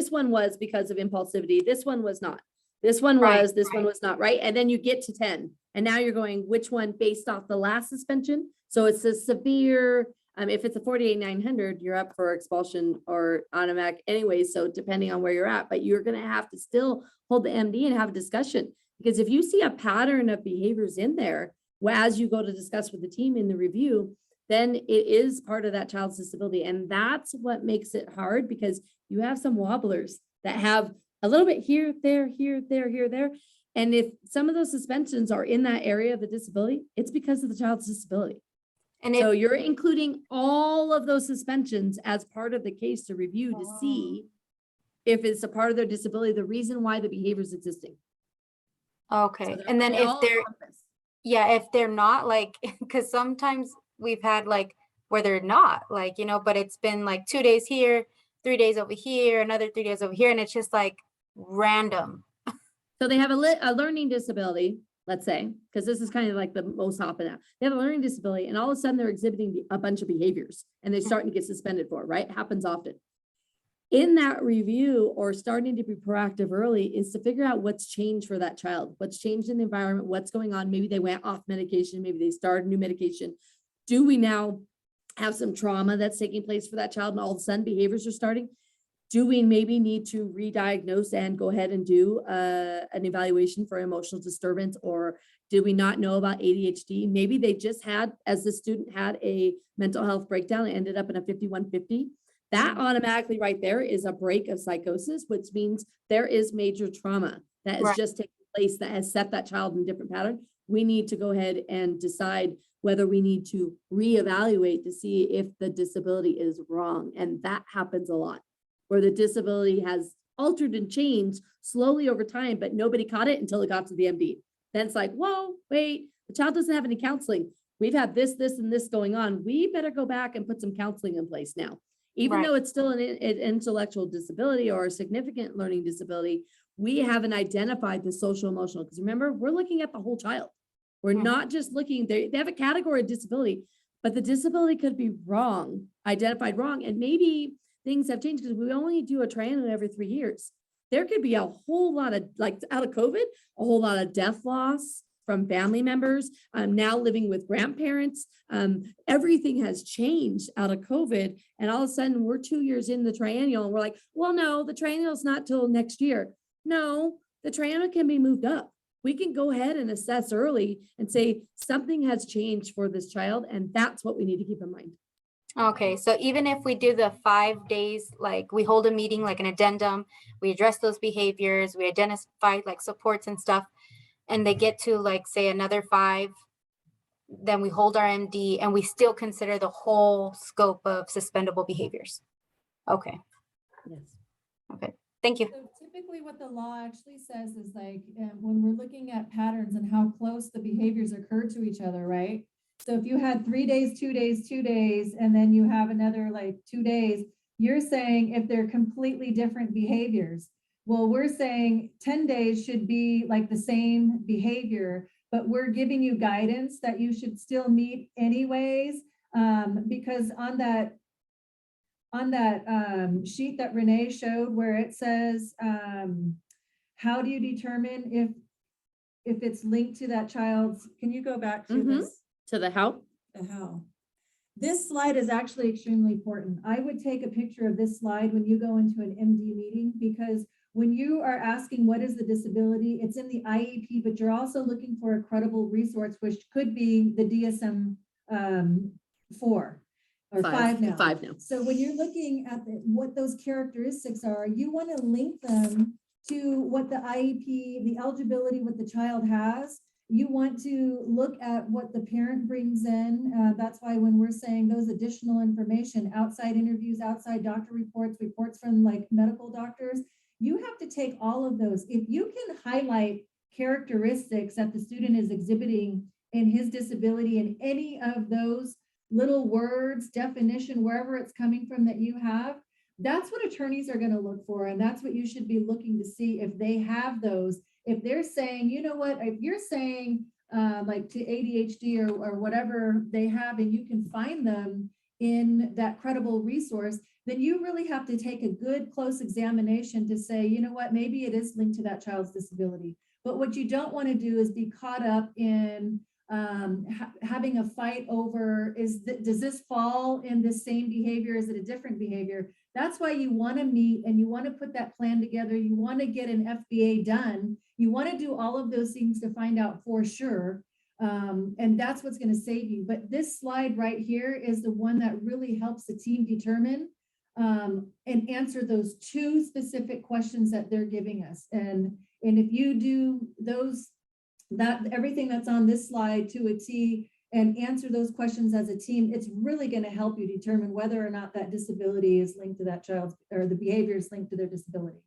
one was because of impulsivity. This one was not. This one Right, was, this one right. was not, right? And then you get to 10. And now you're going, which one based off the last suspension? So it's a severe, if it's a 48,900, you're up for expulsion or automatic anyway. So depending on where you're at, but you're gonna have to still hold the MD and have a discussion. Because if you see a pattern of behaviors in there, as you go to discuss with the team in the review, then it is part of that child's disability. And that's what makes it hard, because you have some wobblers that have a little bit here, there, here, there, here, there. And if some of those suspensions are in that area of the disability, it's because of the child's disability. And So if, you're including all of those suspensions as part of the case to review to see if it's a part of their disability, the reason why the behavior is existing. okay, So and then they if all they're, encompass. yeah, if they're not, like, because sometimes we've had like where they're not, like, but it's been like 2 days here, 3 days over here, another 3 days over here, and it's just like random. So they have a learning disability, let's say, because this is kind of like the most often now. They have a learning disability and all of a sudden they're exhibiting a bunch of behaviors and they're starting to get suspended for it, right? Happens often. In that review, or starting to be proactive early, is to figure out what's changed for that child, what's changed in the environment, what's going on. Maybe they went off medication, maybe they started new medication. Do we now have some trauma that's taking place for that child and all of a sudden behaviors are starting? Do we maybe need to re-diagnose and go ahead and do an evaluation for emotional disturbance? Or did we not know about ADHD? Maybe they just had, as the student had a mental health breakdown and ended up in a 5150. That automatically right there is a break of psychosis, which means there is major trauma that has Right. just taken place that has set that child in a different pattern. We need to go ahead and decide whether we need to reevaluate to see if the disability is wrong. And that happens a lot, where the disability has altered and changed slowly over time, but nobody caught it until it got to the MD. Then it's like, whoa, wait, the child doesn't have any counseling. We've had this, this, and this going on. We better go back and put some counseling in place now. Even Right. though it's still an intellectual disability or a significant learning disability, we haven't identified the social emotional. Because remember, we're looking at the whole child. We're Mhm. not just looking, they have a category of disability, but the disability could be wrong, identified wrong. And maybe things have changed because we only do a triennial every 3 years. There could be a whole lot of, like out of COVID, a whole lot of death loss from family members, now living with grandparents. Everything has changed out of COVID. And all of a sudden we're 2 years in the triennial and we're like, well, no, the triennial is not till next year. No, the triennial can be moved up. We can go ahead and assess early and say something has changed for this child. And that's what we need to keep in mind. Okay, so even if we do the 5 days, like we hold a meeting, like an addendum, we address those behaviors, we identify like supports and stuff, and they get to like, say, another 5, then we hold our MD and we still consider the whole scope of suspendable behaviors. Okay, Yes. thank you. So typically what the law actually says is like, when we're looking at patterns and how close the behaviors occur to each other, right? So if you had 3 days, 2 days, 2 days, and then you have another like 2 days, you're saying if they're completely different behaviors. Well, we're saying 10 days should be like the same behavior, but we're giving you guidance that you should still meet anyways. Because on that sheet that Renee showed where it says, how do you determine if it's linked to that child's, can you go back to Mhm. this? To the help. The how. This slide is actually extremely important. I would take a picture of this slide when you go into an MD meeting, because when you are asking what is the disability, it's in the IEP, but you're also looking for a credible resource, which could be the DSM-4. or five now. 5 now. So when you're looking at what those characteristics are, you want to link them to what the IEP, the eligibility, what the child has. You want to look at what the parent brings in. That's why when we're saying those additional information, outside interviews, outside doctor reports, reports from like medical doctors, you have to take all of those. If you can highlight characteristics that the student is exhibiting in his disability in any of those little words, definition, wherever it's coming from that you have, that's what attorneys are going to look for. And that's what you should be looking to see if they have those. If they're saying, you know what, if you're saying like to ADHD or whatever they have, and you can find them in that credible resource, then you really have to take a good close examination to say, you know what, maybe it is linked to that child's disability. But what you don't want to do is be caught up in having a fight over, does this fall in the same behavior? Is it a different behavior? That's why you want to meet and you want to put that plan together. You want to get an FBA done. You want to do all of those things to find out for sure. And that's what's going to save you. But this slide right here is the one that really helps the team determine and answer those 2 specific questions that they're giving us. And if you do those, that everything that's on this slide to a T and answer those questions as a team, it's really going to help you determine whether or not that disability is linked to that child's, or the behavior is linked to their disability.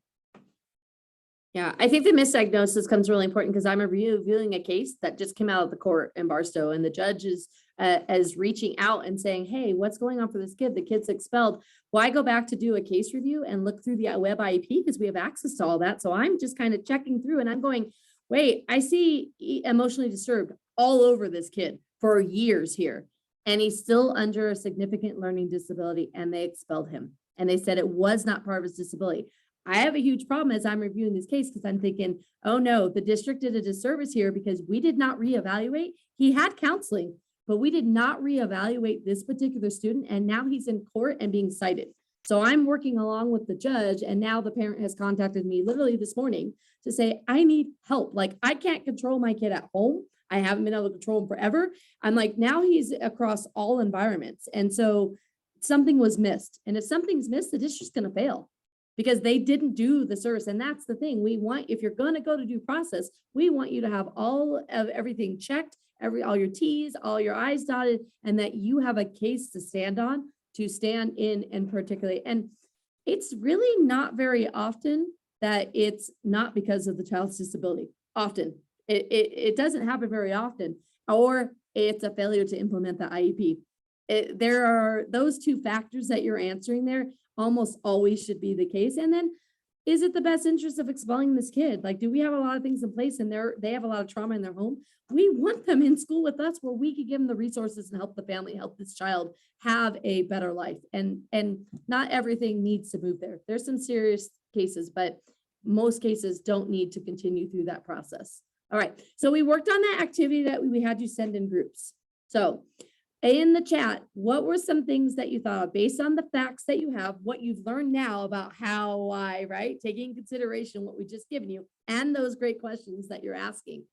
Yeah, I think the misdiagnosis comes really important because I'm reviewing a case that just came out of the court in Barstow, and the judge is reaching out and saying, hey, what's going on for this kid? The kid's expelled. Why go back to do a case review and look through the web IEP because we have access to all that. So I'm just kind of checking through and I'm going, wait, I see emotionally disturbed all over this kid for years here. And he's still under a significant learning disability, and they expelled him. And they said it was not part of his disability. I have a huge problem as I'm reviewing this case because I'm thinking, oh no, the district did a disservice here because we did not reevaluate. He had counseling, but we did not reevaluate this particular student. And now he's in court and being cited. So I'm working along with the judge, and now the parent has contacted me literally this morning to say, I need help. Like, I can't control my kid at home. I haven't been able to control him forever. I'm like, now he's across all environments. And so something was missed. And if something's missed, the district's going to fail because they didn't do the service. And that's the thing. We want, if you're going to go to due process, we want you to have all of everything checked, all your T's, all your I's dotted, and that you have a case to stand on, to stand in and particularly. And it's really not very often that it's not because of the child's disability. Often it doesn't happen very often, or it's a failure to implement the IEP. There are those 2 factors that you're answering there almost always should be the case. And then, is it the best interest of expelling this kid? Like, do we have a lot of things in place and they have a lot of trauma in their home? We want them in school with us where we could give them the resources and help the family, help this child have a better life. And not everything needs to move there. There's some serious cases, but most cases don't need to continue through that process. All right. So we worked on that activity that we had you send in groups. So in the chat, what were some things that you thought of based on the facts that you have, what you've learned now about how, why, right? Taking into consideration what we just given you and those great questions that you're asking.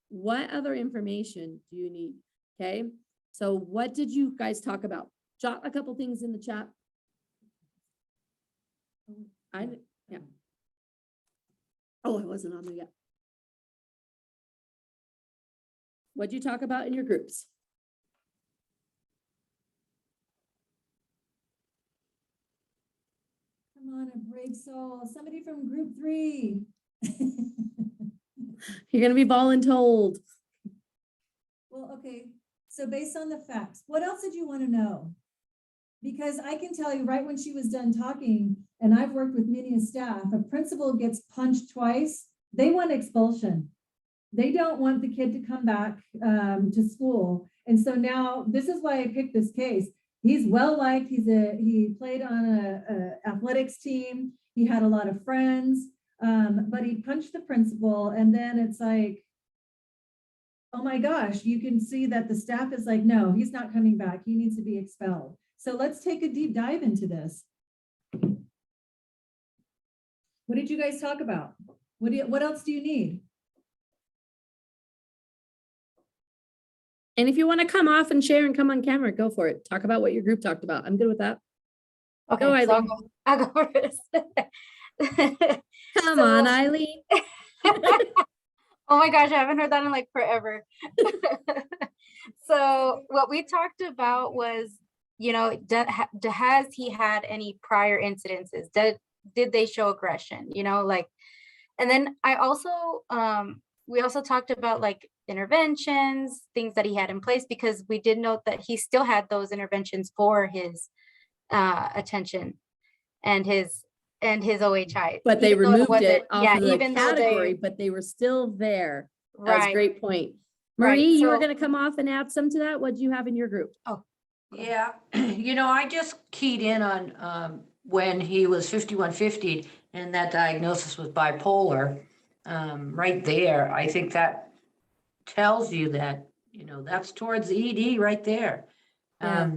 What other information do you need? Okay. So what did you guys talk about? Jot a couple things in the chat. Yeah. Oh, I wasn't on there yet. What'd you talk about in your groups? Come on, a brave soul. Somebody from group 3. You're going to be voluntold. Well, okay. So based on the facts, what else did you want to know? Because I can tell you right when she was done talking, and I've worked with many staff, a principal gets punched twice, they want expulsion. They don't want the kid to come back to school. And so now this is why I picked this case. He's well liked. He played on a athletics team. He had a lot of friends, but he punched the principal. And then it's like, oh my gosh, you can see that the staff is like, no, he's not coming back. He needs to be expelled. So let's take a deep dive into this. What did you guys talk about? What else do you need? And if you want to come off and share and come on camera, go for it. Talk about what your group talked about. I'm good with that. Okay, Go, so Eileen. I'll go first. Come So- on, Eileen. Oh my gosh, I haven't heard that in like forever. So what we talked about was, has he had any prior incidences? Did they show aggression? And then we also talked about like interventions, things that he had in place, because we did note that he still had those interventions for his attention and his OHI. But they even though removed wasn't- it off of the even though they- category, but they were still there. That was a Right. great point. Right, Marie, you were so- going to come off and add some to that. What do you have in your group? Yeah, I just keyed in on when he was 5150 and that diagnosis was bipolar. Right there, I think that tells you that, that's towards ED right there. Yeah.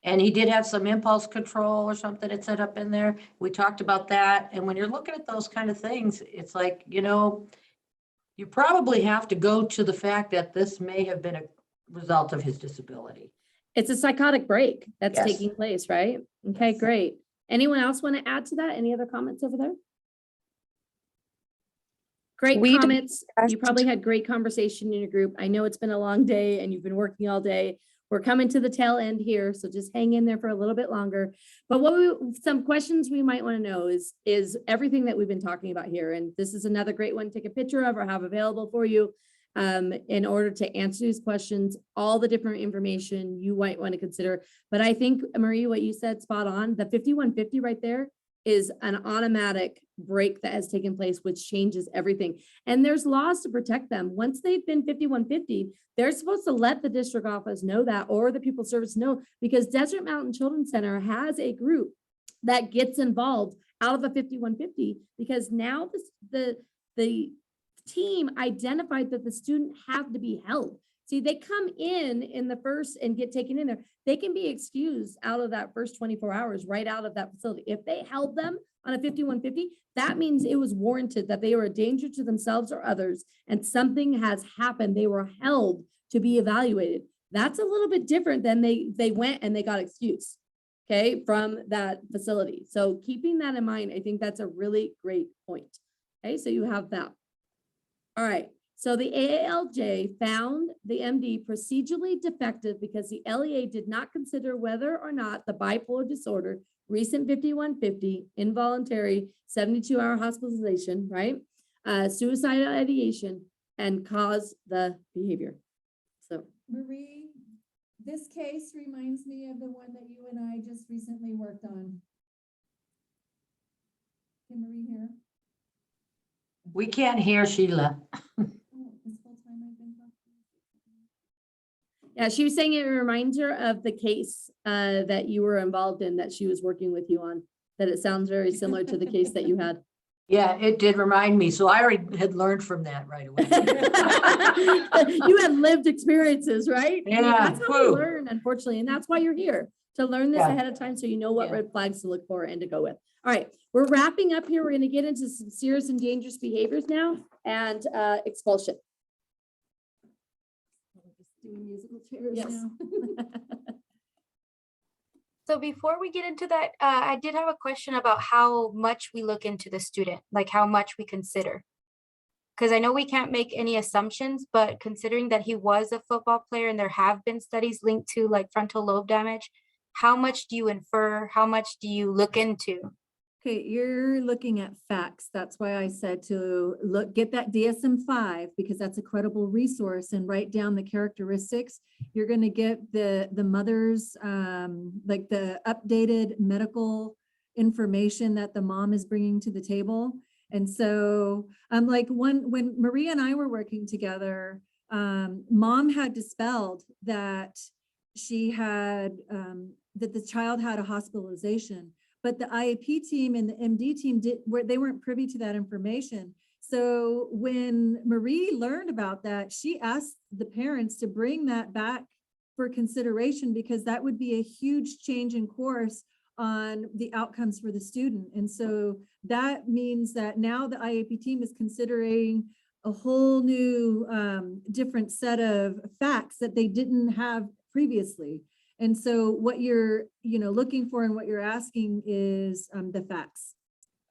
And he did have some impulse control or something it set up in there. We talked about that. And when you're looking at those kind of things, it's like, you probably have to go to the fact that this may have been a result of his disability. It's a psychotic break that's Yes. taking place, right? Okay, Yes. great. Anyone else want to add to that? Any other comments over there? Great We comments. You discussed- probably had great conversation in your group. I know it's been a long day and you've been working all day. We're coming to the tail end here, so just hang in there for a little bit longer. But some questions we might want to know is everything that we've been talking about here. And this is another great one to take a picture of or have available for you in order to answer these questions, all the different information you might want to consider. But I think, Marie, what you said spot on. The 5150 right there is an automatic break that has taken place, which changes everything. And there's laws to protect them. Once they've been 5150, they're supposed to let the district office know that, or the Pupil Service know, because Desert Mountain Children's Center has a group that gets involved out of a 5150, because now the team identified that the student had to be held. See, they come in the first and get taken in there. They can be excused out of that first 24 hours, right out of that facility. If they held them on a 5150, that means it was warranted that they were a danger to themselves or others, and something has happened. They were held to be evaluated. That's a little bit different than they went and they got excused, okay, from that facility. So keeping that in mind, I think that's a really great point. Okay, so you have that. All right. So the AALJ found the MD procedurally defective because the LEA did not consider whether or not the bipolar disorder, recent 5150, involuntary 72-hour hospitalization, right? Suicidal ideation, and cause the behavior. So Marie, this case reminds me of the one that you and I just recently worked on. Can Marie hear? We can't hear Sheila. Oh, this whole time I've been talking. yeah, she was saying it reminds her of the case that you were involved in that she was working with you on, that it sounds very similar to the case that you had. Yeah, it did remind me. So I already had learned from that right away. You had lived experiences, right? I mean, Yeah, that's how we whew. learn, unfortunately, and that's why you're here, to learn this Yeah. ahead of time so you know what Yeah. red flags to look for and to go with. All right, we're wrapping up here. We're going to get into some serious and dangerous behaviors now and expulsion. Doing musical chairs Yes. now. So before we get into that, I did have a question about how much we look into the student, like how much we consider. Because I know we can't make any assumptions, but considering that he was a football player and there have been studies linked to like frontal lobe damage, how much do you infer? How much do you look into? Okay, you're looking at facts. That's why I said to get that DSM-5 because that's a credible resource and write down the characteristics. You're going to get the mother's, like the updated medical information that the mom is bringing to the table. And so like when Maria and I were working together, mom had dispelled that she had, that the child had a hospitalization. But the IEP team and the MD team they weren't privy to that information. So when Marie learned about that, she asked the parents to bring that back for consideration because that would be a huge change in course on the outcomes for the student. And so that means that now the IEP team is considering a whole new different set of facts that they didn't have previously. And so what you're, looking for and what you're asking is the facts.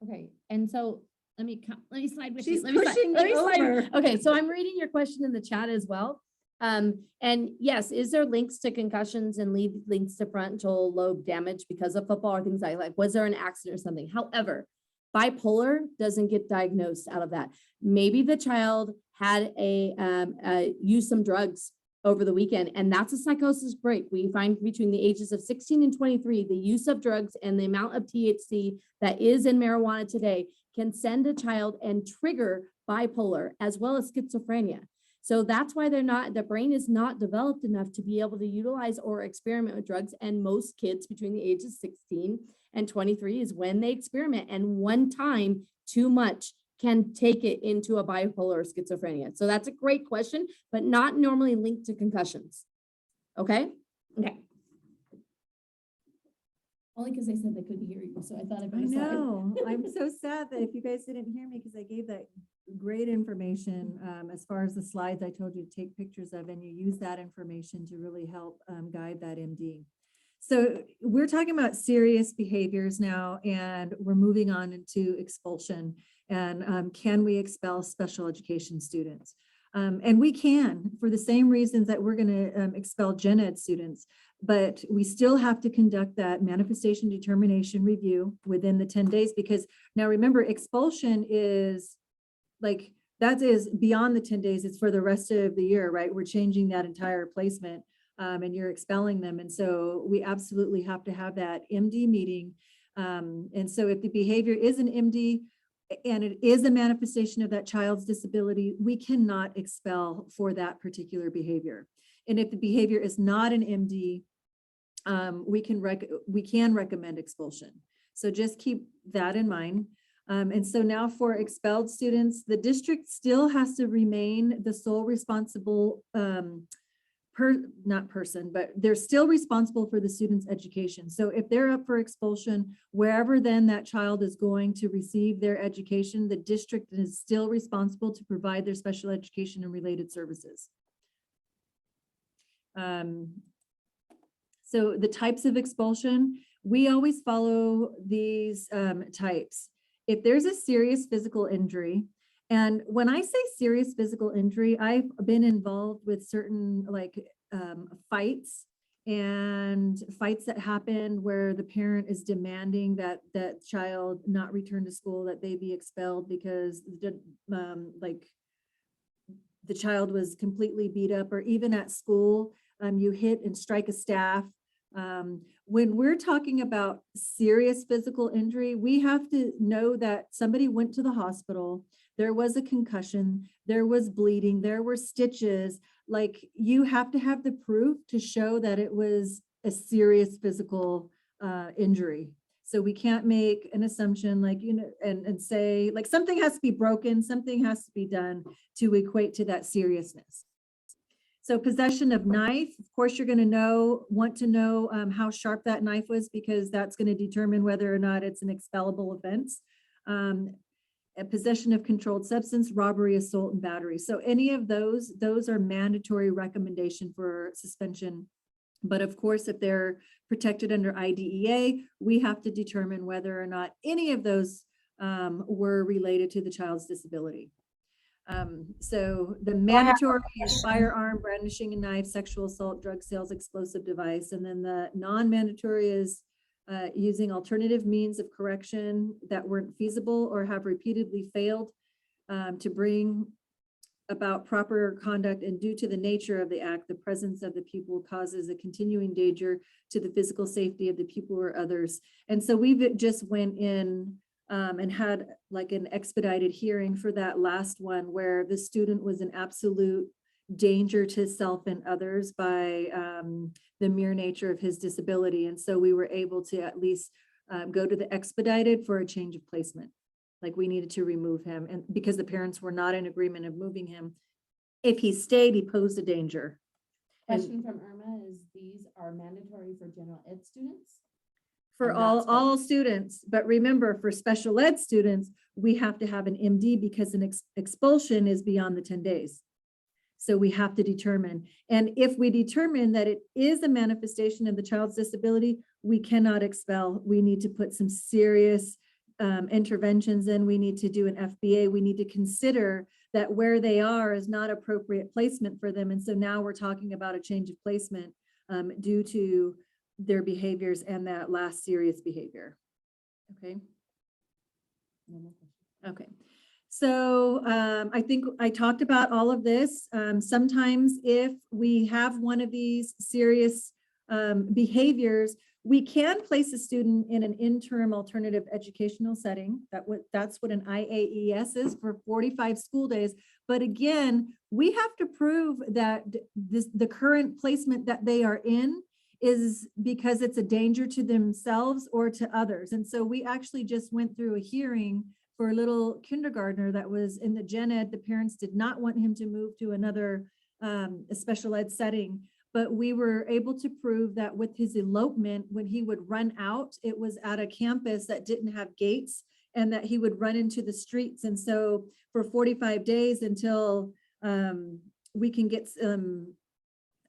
Okay, and so let me slide with She's you. Let me slide- pushing let me me slide- over. Okay, so I'm reading your question in the chat as well. And yes, is there links to concussions and links to frontal lobe damage because of football or things like, was there an accident or something? However, bipolar doesn't get diagnosed out of that. Maybe the child had used some drugs over the weekend, and that's a psychosis break. We find between the ages of 16 and 23, the use of drugs and the amount of THC that is in marijuana today can send a child and trigger bipolar as well as schizophrenia. So that's why the brain is not developed enough to be able to utilize or experiment with drugs. And most kids between the ages 16 and 23 is when they experiment. And one time too much can take it into a bipolar or schizophrenia. So that's a great question, but not normally linked to concussions. Okay? Okay. Only because they said they couldn't hear you, so I thought I'd I put a slide. know. I'm so sad that if you guys didn't hear me, because I gave that great information as far as the slides I told you to take pictures of, and you use that information to really help guide that MD. So we're talking about serious behaviors now, and we're moving on into expulsion. And can we expel special education students? And we can, for the same reasons that we're going to expel gen ed students, but we still have to conduct that manifestation determination review within the 10 days, because now remember, expulsion is like, that is beyond the 10 days, it's for the rest of the year, right? We're changing that entire placement and you're expelling them. And so we absolutely have to have that MD meeting. And so if the behavior is an MD, and it is a manifestation of that child's disability, we cannot expel for that particular behavior. And if the behavior is not an MD, we can recommend expulsion. So just keep that in mind. And so now for expelled students, the district still has to remain the sole responsible not person, but they're still responsible for the student's education. So if they're up for expulsion, wherever then that child is going to receive their education, the district is still responsible to provide their special education and related services. So the types of expulsion, we always follow these types. If there's a serious physical injury, and when I say serious physical injury, I've been involved with certain fights that happen where the parent is demanding that that child not return to school, that they be expelled because the child was completely beat up, or even at school, you hit and strike a staff. When we're talking about serious physical injury, we have to know that somebody went to the hospital, there was a concussion, there was bleeding, there were stitches. Like, you have to have the proof to show that it was a serious physical injury. So we can't make an assumption and say like something has to be broken, something has to be done to equate to that seriousness. So possession of knife, of course, you're going to want to know how sharp that knife was, because that's going to determine whether or not it's an expellable offense. A possession of controlled substance, robbery, assault, and battery. So any of those are mandatory recommendation for suspension. But of course, if they're protected under IDEA, we have to determine whether or not any of those were related to the child's disability. So the mandatory is firearm, brandishing a knife, sexual assault, drug sales, explosive device. And then the non-mandatory is using alternative means of correction that weren't feasible or have repeatedly failed to bring about proper conduct, and due to the nature of the act, the presence of the pupil causes a continuing danger to the physical safety of the pupil or others. And so we've just went in and had like an expedited hearing for that last one, where the student was in absolute danger to self and others by the mere nature of his disability. And so we were able to at least go to the expedited for a change of placement. Like, we needed to remove him, and because the parents were not in agreement of moving him. If he stayed, he posed a danger. Question from Irma is, these are mandatory for general ed students? For And all, that's what- all students, but remember, for special ed students, we have to have an MD because an expulsion is beyond the 10 days. So we have to determine, and if we determine that it is a manifestation of the child's disability, we cannot expel. We need to put some serious interventions in. We need to do an FBA. We need to consider that where they are is not appropriate placement for them. And so now we're talking about a change of placement due to their behaviors and that last serious behavior. Okay. Okay. So I think I talked about all of this. Sometimes if we have one of these serious behaviors, we can place a student in an interim alternative educational setting. That's what an IAES is for 45 school days. But again, we have to prove that the current placement that they are in is because it's a danger to themselves or to others. And so we actually just went through a hearing for a little kindergartner that was in the gen ed. The parents did not want him to move to another special ed setting, but we were able to prove that with his elopement, when he would run out, it was at a campus that didn't have gates and that he would run into the streets. And so for 45 days until we can get some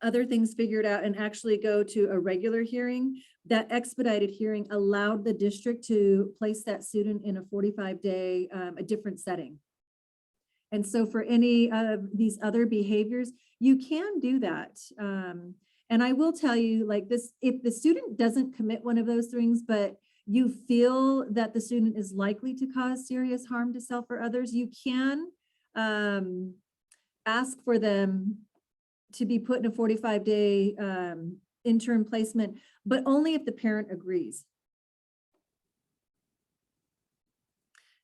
other things figured out and actually go to a regular hearing, that expedited hearing allowed the district to place that student in a 45-day, a different setting. And so for any of these other behaviors, you can do that. And I will tell you like this, if the student doesn't commit one of those things, but you feel that the student is likely to cause serious harm to self or others, you can ask for them to be put in a 45-day interim placement, but only if the parent agrees.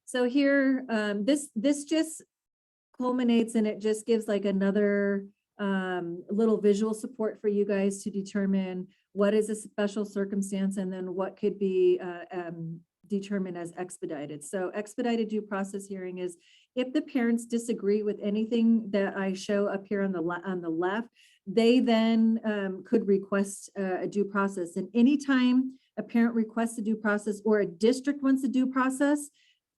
So here, this just culminates and it just gives like another little visual support for you guys to determine what is a special circumstance and then what could be determined as expedited. So expedited due process hearing is if the parents disagree with anything that I show up here on the left, they then could request a due process. And anytime a parent requests a due process or a district wants a due process,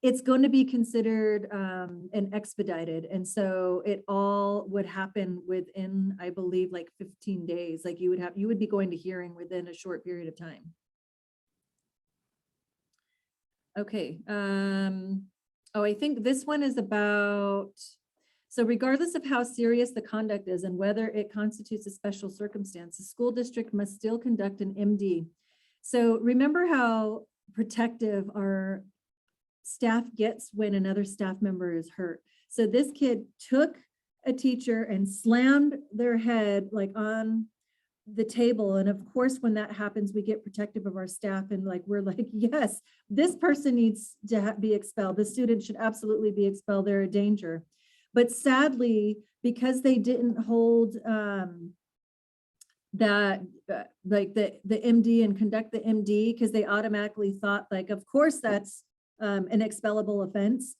it's going to be considered an expedited. And so it all would happen within, I believe, like 15 days. Like you would be going to hearing within a short period of time. Okay. Oh, I think this one is about, so regardless of how serious the conduct is and whether it constitutes a special circumstance, the school district must still conduct an MD. So remember how protective our staff gets when another staff member is hurt. So this kid took a teacher and slammed their head like on the table. And of course, when that happens, we get protective of our staff and like, we're like, yes, this person needs to be expelled. The student should absolutely be expelled. They're a danger. But sadly, because they didn't hold that like the MD and conduct the MD, because they automatically thought like, of course, that's an expellable offense.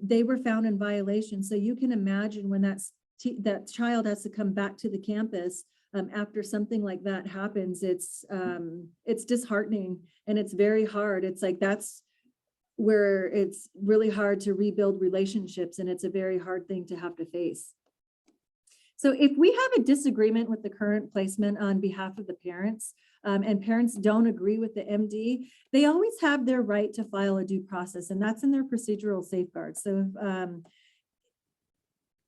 They were found in violation. So you can imagine when that child has to come back to the campus after something like that happens, it's disheartening and it's very hard. It's like, that's where it's really hard to rebuild relationships and it's a very hard thing to have to face. So if we have a disagreement with the current placement on behalf of the parents and parents don't agree with the MD, they always have their right to file a due process and that's in their procedural safeguards. So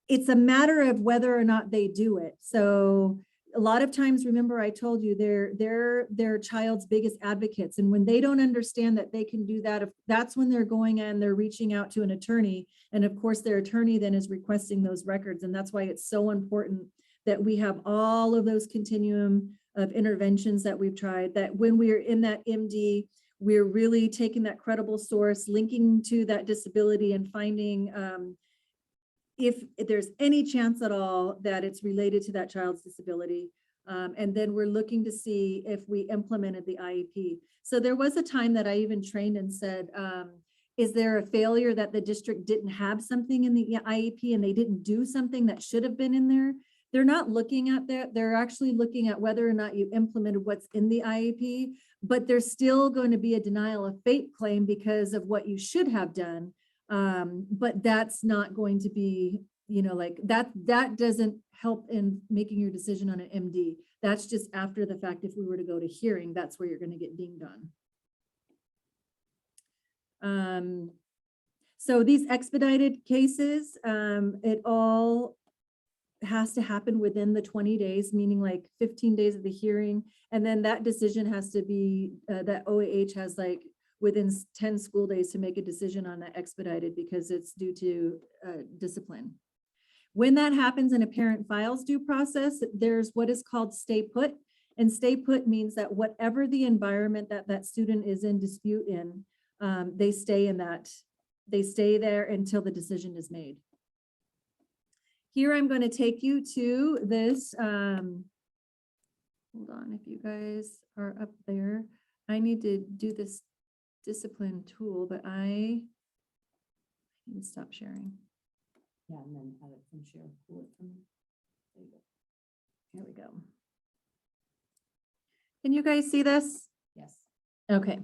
it's a matter of whether or not they do it. So a lot of times, remember I told you they're their child's biggest advocates. And when they don't understand that they can do that, that's when they're going and they're reaching out to an attorney. And of course, their attorney then is requesting those records. And that's why it's so important that we have all of those continuum of interventions that we've tried, that when we're in that MD, we're really taking that credible source, linking to that disability and finding if there's any chance at all that it's related to that child's disability. And then we're looking to see if we implemented the IEP. So there was a time that I even trained and said, is there a failure that the district didn't have something in the IEP and they didn't do something that should have been in there? they're not looking at that. They're actually looking at whether or not you implemented what's in the IEP, but there's still going to be a denial of fate claim because of what you should have done. But that's not going to be, like that doesn't help in making your decision on an MD. That's just after the fact. If we were to go to hearing, that's where you're going to get dinged on. So these expedited cases, it all has to happen within the 20 days, meaning like 15 days of the hearing. And then that decision has to be, that OAH has like within 10 school days to make a decision on that expedited because it's due to discipline. When that happens and a parent files due process, there's what is called stay put. And stay put means that whatever the environment that that student is in dispute in, they stay in that. They stay there until the decision is made. Here, I'm going to take you to this. Hold on, if you guys are up there, I need to do this discipline tool, but I need to stop sharing. Yeah, and then have it from share. Pull it from. There you go. Here we go. Can you guys see this? Yes. Okay.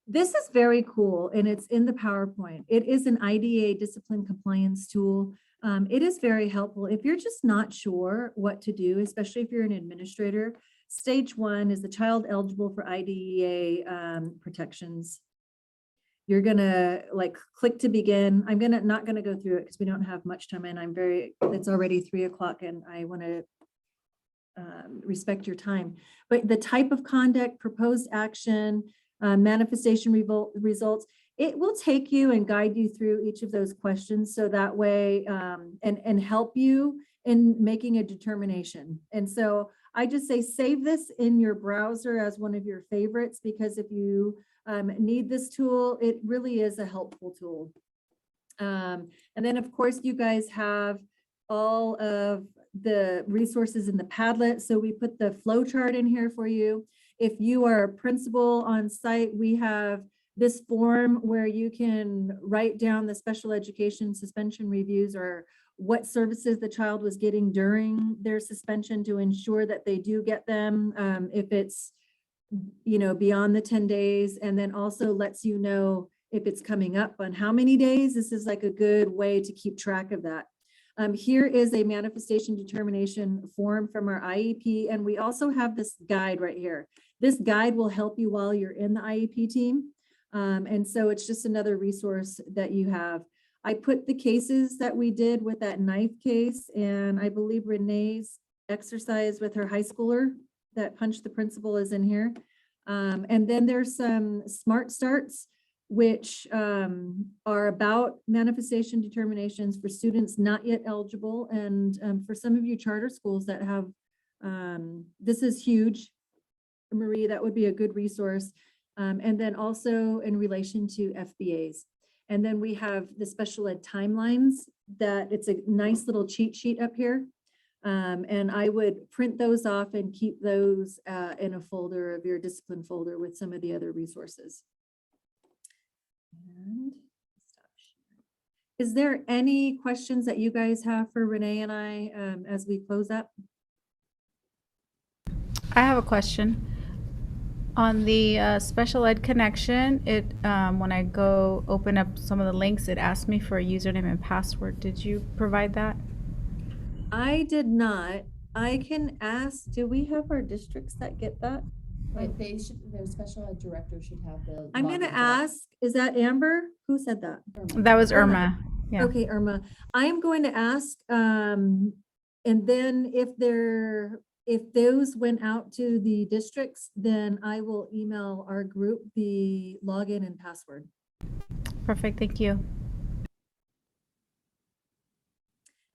This is very cool and it's in the PowerPoint. It is an IDA discipline compliance tool. It is very helpful. If you're just not sure what to do, especially if you're an administrator, stage 1 is the child eligible for IDEA protections. You're gonna like click to begin. I'm not gonna go through it because we don't have much time and it's already 3 o'clock and I wanna respect your time. But the type of conduct, proposed action, manifestation results, it will take you and guide you through each of those questions. So that way, and help you in making a determination. And so I just say, save this in your browser as one of your favorites, because if you need this tool, it really is a helpful tool. And then of course you guys have all of the resources in the Padlet. So we put the flow chart in here for you. If you are a principal on site, we have this form where you can write down the special education suspension reviews or what services the child was getting during their suspension to ensure that they do get them if it's, beyond the 10 days, and then also lets you know if it's coming up on how many days. This is like a good way to keep track of that. Here is a manifestation determination form from our IEP, and we also have this guide right here. This guide will help you while you're in the IEP team. And so it's just another resource that you have. I put the cases that we did with that knife case, and I believe Renee's exercise with her high schooler that punched the principal is in here. And then there's some smart starts, which are about manifestation determinations for students not yet eligible. And for some of you charter schools that have, this is huge. Marie, that would be a good resource. And then also in relation to FBAs. And then we have the special ed timelines that it's a nice little cheat sheet up here. And I would print those off and keep those in a folder of your discipline folder with some of the other resources. And stop sharing. Is there any questions that you guys have for Renee and I as we close up? I have a question. On the special ed connection, it when I go open up some of the links, it asks me for a username and password. Did you provide that? I did not. I can ask, do we have our districts that get that? They should, their special ed director should have the. I'm gonna login for it. ask, is that Amber? Who said that? That was Irma. Irma. Yeah. Okay, Irma, I am going to ask, and then if those went out to the districts, then I will email our group the login and password. Perfect. Thank you.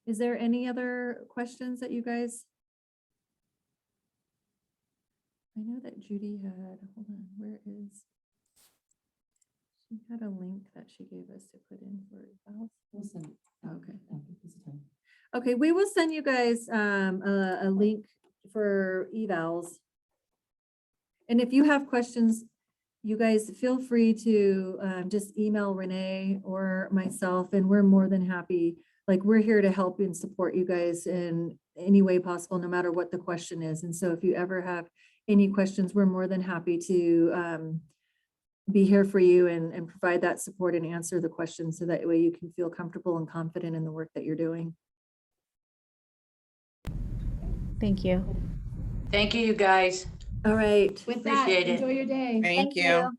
Is there any other questions that you guys? I know that Judy had, hold on, where is? She had a link that she gave us to put in for evals. We'll send it out Okay. after this time. Okay, we will send you guys a link for evals. And if you have questions, you guys feel free to just email Renee or myself, and we're more than happy. like, we're here to help and support you guys in any way possible, no matter what the question is. And so if you ever have any questions, we're more than happy to be here for you and provide that support and answer the questions so that way you can feel comfortable and confident in the work that you're doing. Thank you. Thank you, you guys. All right. With that, Appreciate it. enjoy your day. Thank you.